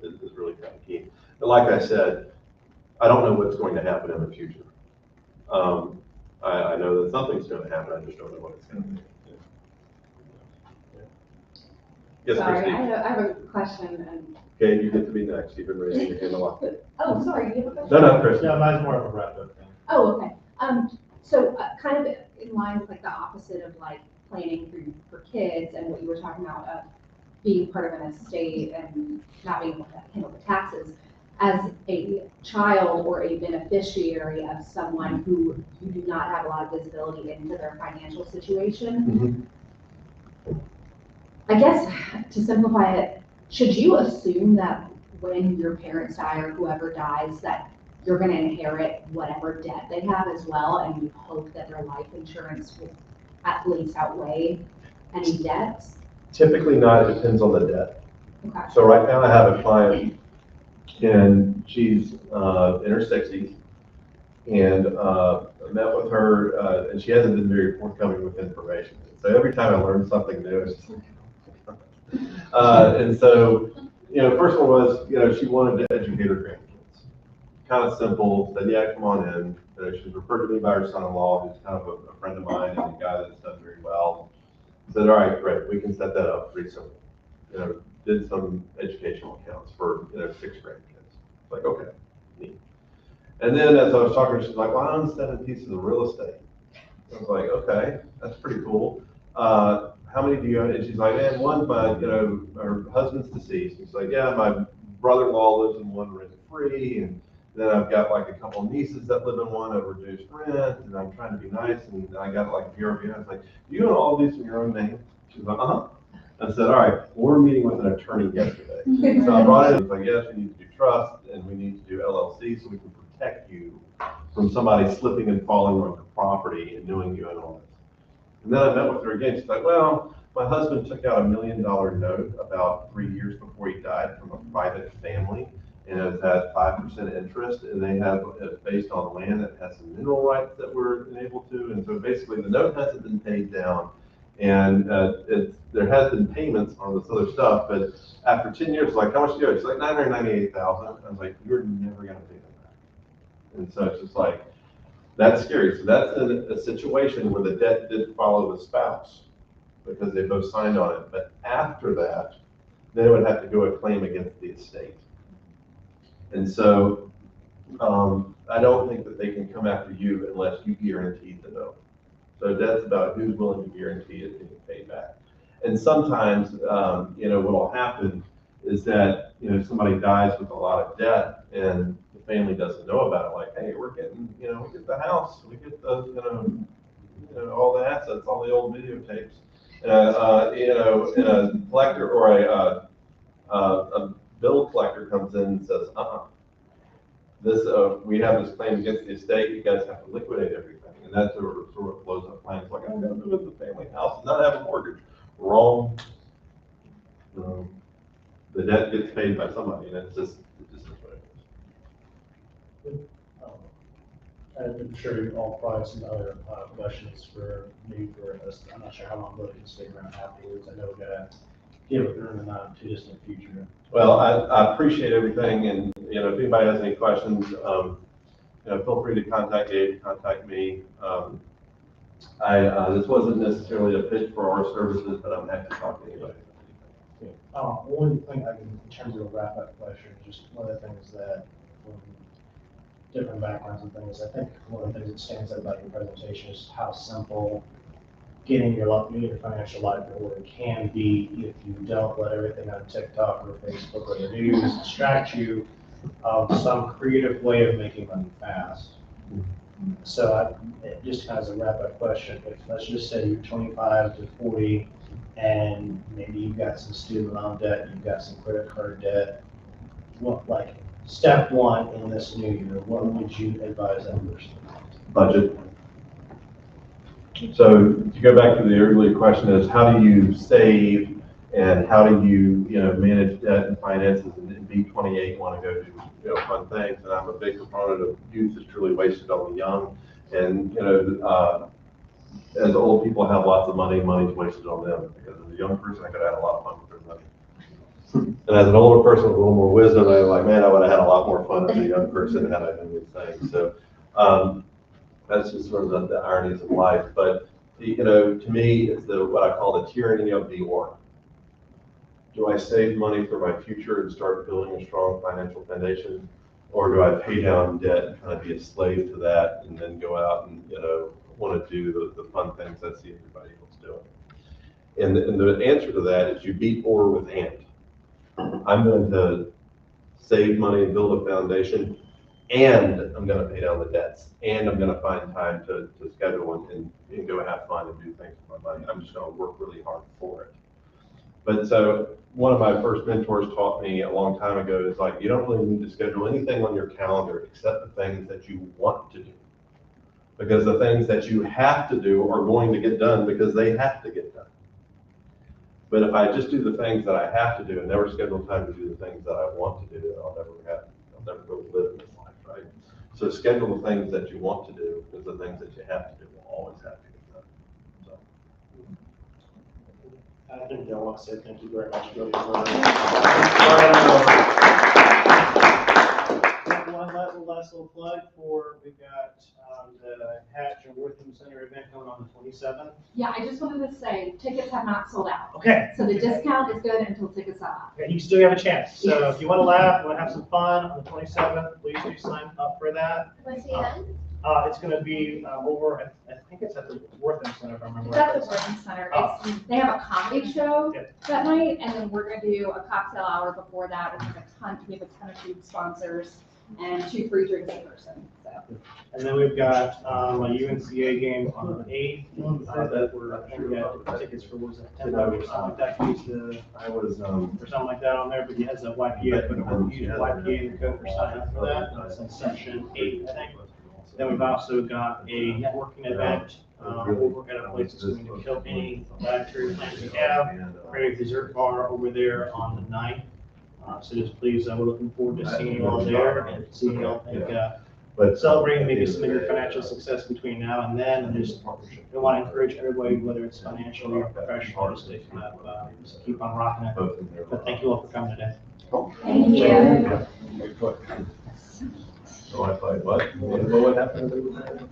is really kind of key. But like I said, I don't know what's going to happen in the future. I know that something's going to happen. I just don't know what it's going to be. Yes, Sorry, Christine. I have a question. Okay, you get to be next. You've been raising your hand a lot. Oh, sorry, you have a question? No, Chris. Yeah, mine's more of a wrap up thing. Oh, okay. So kind of in line with like the opposite of like planning for kids and what you were talking about, being part of an estate and not being able to handle the taxes. As a child or a beneficiary of someone who you do not have a lot of visibility into their financial situation, I guess to simplify it, should you assume that when your parents die or whoever dies, that you're going to inherit whatever debt they have as well, and you hope that their life insurance will at least outweigh any debts? Typically not. It depends on the debt. Okay. So right now I have a client, and she's in her 60s, and I met with her, and she hasn't been very forthcoming with information. So every time I learn something new, it's just like, and so, first one was, she wanted to educate her grandkids. Kind of simple, said, yeah, come on in. She was referred to me by her son-in-law, who's kind of a friend of mine and a guy that's done very well. Said, all right, great, we can set that up pretty simple. Did some educational accounts for 6 grandkids. Like, okay, neat. And then as I was talking to her, she's like, well, I own 7 pieces of real estate. I was like, okay, that's pretty cool. How many do you own? And she's like, man, one, her husband's deceased. She's like, yeah, my brother-in-law lives in one rent-free, and then I've got like a couple of nieces that live in one at reduced rent, and I'm trying to be nice, and I got like VRBO. I was like, you own all these in your own name? She's like, uh-huh. I said, all right, we're meeting with an attorney yesterday. So I brought it in, like, yes, we need to do trust, and we need to do LLC so we can protect you from somebody slipping and falling on your property and knowing you own all this. And then I met with her again. She's like, well, my husband took out $1 million note about 3 years before he died from a private family, and it has 5% interest, and they have it based on land that has some mineral rights that we're able to. And so basically the note hasn't been paid down, and there has been payments on this other stuff, but after 10 years, like, how much do you owe? She's like, $998,000. I was like, you're never gonna pay that back. And so it's just like, that's scary. So that's a situation where the debt did follow the spouse because they both signed on it. But after that, then it would have to go a claim against the estate. And so I don't think that they can come after you unless you guarantee the note. So debt's about who's willing to guarantee it being paid back. And sometimes, you know, what'll happen is that, you know, somebody dies with a lot of debt and the family doesn't know about it. Like, hey, we're getting, you know, we get the house, we get the, you know, all the assets, all the old videotapes. You know, and a collector or a bill collector comes in and says, this, we have this claim against the estate, you guys have to liquidate everything. And that sort of blows up plans like, I'm gonna live with the family house and not have a mortgage. Wrong. The debt gets paid by somebody, and it just is what it is. I'm sure you all probably have some other questions for me for us. I'm not sure how long Billy can stick around afterwards. I know we gotta give it in the not too distant future. Well, I appreciate everything, and you know, if anybody has any questions, you know, feel free to contact Dave, contact me. This wasn't necessarily a pitch for our services, but I'm happy to talk to anybody. One thing I can, in terms of a wrap-up question, just one of the things that, from different backgrounds and things, I think one of the things that stands out about your presentation is how simple getting your financial life in order can be if you don't let everything on TikTok or Facebook or the news distract you of some creative way of making money fast. So just kind of as a wrap-up question, if let's just say you're 25 to 40 and maybe you've got some student loan debt, you've got some credit card debt, what, like step one in this new year, what would you advise that person? Budget. So to go back to the earlier question is how do you save and how do you, you know, manage debt and finances and be 28 want to go do, you know, fun things. And I'm a big proponent of youth is truly wasted on the young. And, you know, as old people have lots of money, money's wasted on them because as a young person, I could have had a lot of fun with their money. And as an older person with a little more wisdom, I'm like, man, I would have had a lot more fun as a young person had I done these things. So that's just sort of the ironies of life. But, you know, to me, it's what I call the tyranny of the or. Do I save money for my future and start building a strong financial foundation? Or do I pay down debt and kind of be a slave to that and then go out and, you know, want to do the fun things I see everybody else doing? And the answer to that is you beat or with and. I'm going to save money and build a foundation, and I'm going to pay down the debts, and I'm going to find time to schedule and go have fun and do things with my money. I'm just going to work really hard for it. But so one of my first mentors taught me a long time ago is like, you don't really need to schedule anything on your calendar except the things that you want to do. Because the things that you have to do are going to get done because they have to get done. But if I just do the things that I have to do and never schedule time to do the things that I want to do, then I'll never really live this life, right? So schedule the things that you want to do because the things that you have to do will always have to get done. So. I think I want to say thank you very much, Billy, for one last little plug for, we've got the Hatch and Wortham Center event coming on the 27th. Yeah, I just wanted to say, tickets have not sold out. Okay. So the discount is good until tickets sell out. Okay, you still have a chance. So if you want to laugh, want to have some fun on the 27th, please do sign up for that. What's the event? It's going to be over, I think it's at the Wortham Center, if I remember It's right. at the Wortham Center. They have a comedy show that night, and then we're gonna do a cocktail hour before that, and we have a ton of food sponsors and 2 free drinks a person, so. And then we've got a UNCA game on the 8th that we're, I think we got tickets for, what was it, $10 or something like that, or something like that on there, but he has a YPA, but we'll use YPA in the code for signing up for that. That's in section 8, I think. Then we've also got a networking event over at a place that's going to kill any dietary plans we have. Create a dessert bar over there on the 9th. So just please, we're looking forward to seeing you all there and seeing you all think, celebrating maybe some of your financial success between now and then. And just we want to encourage everybody, whether it's financially or professionally, just to kind of just keep on rocking it. But thank you all for coming today. Thank you. So I thought, what happened?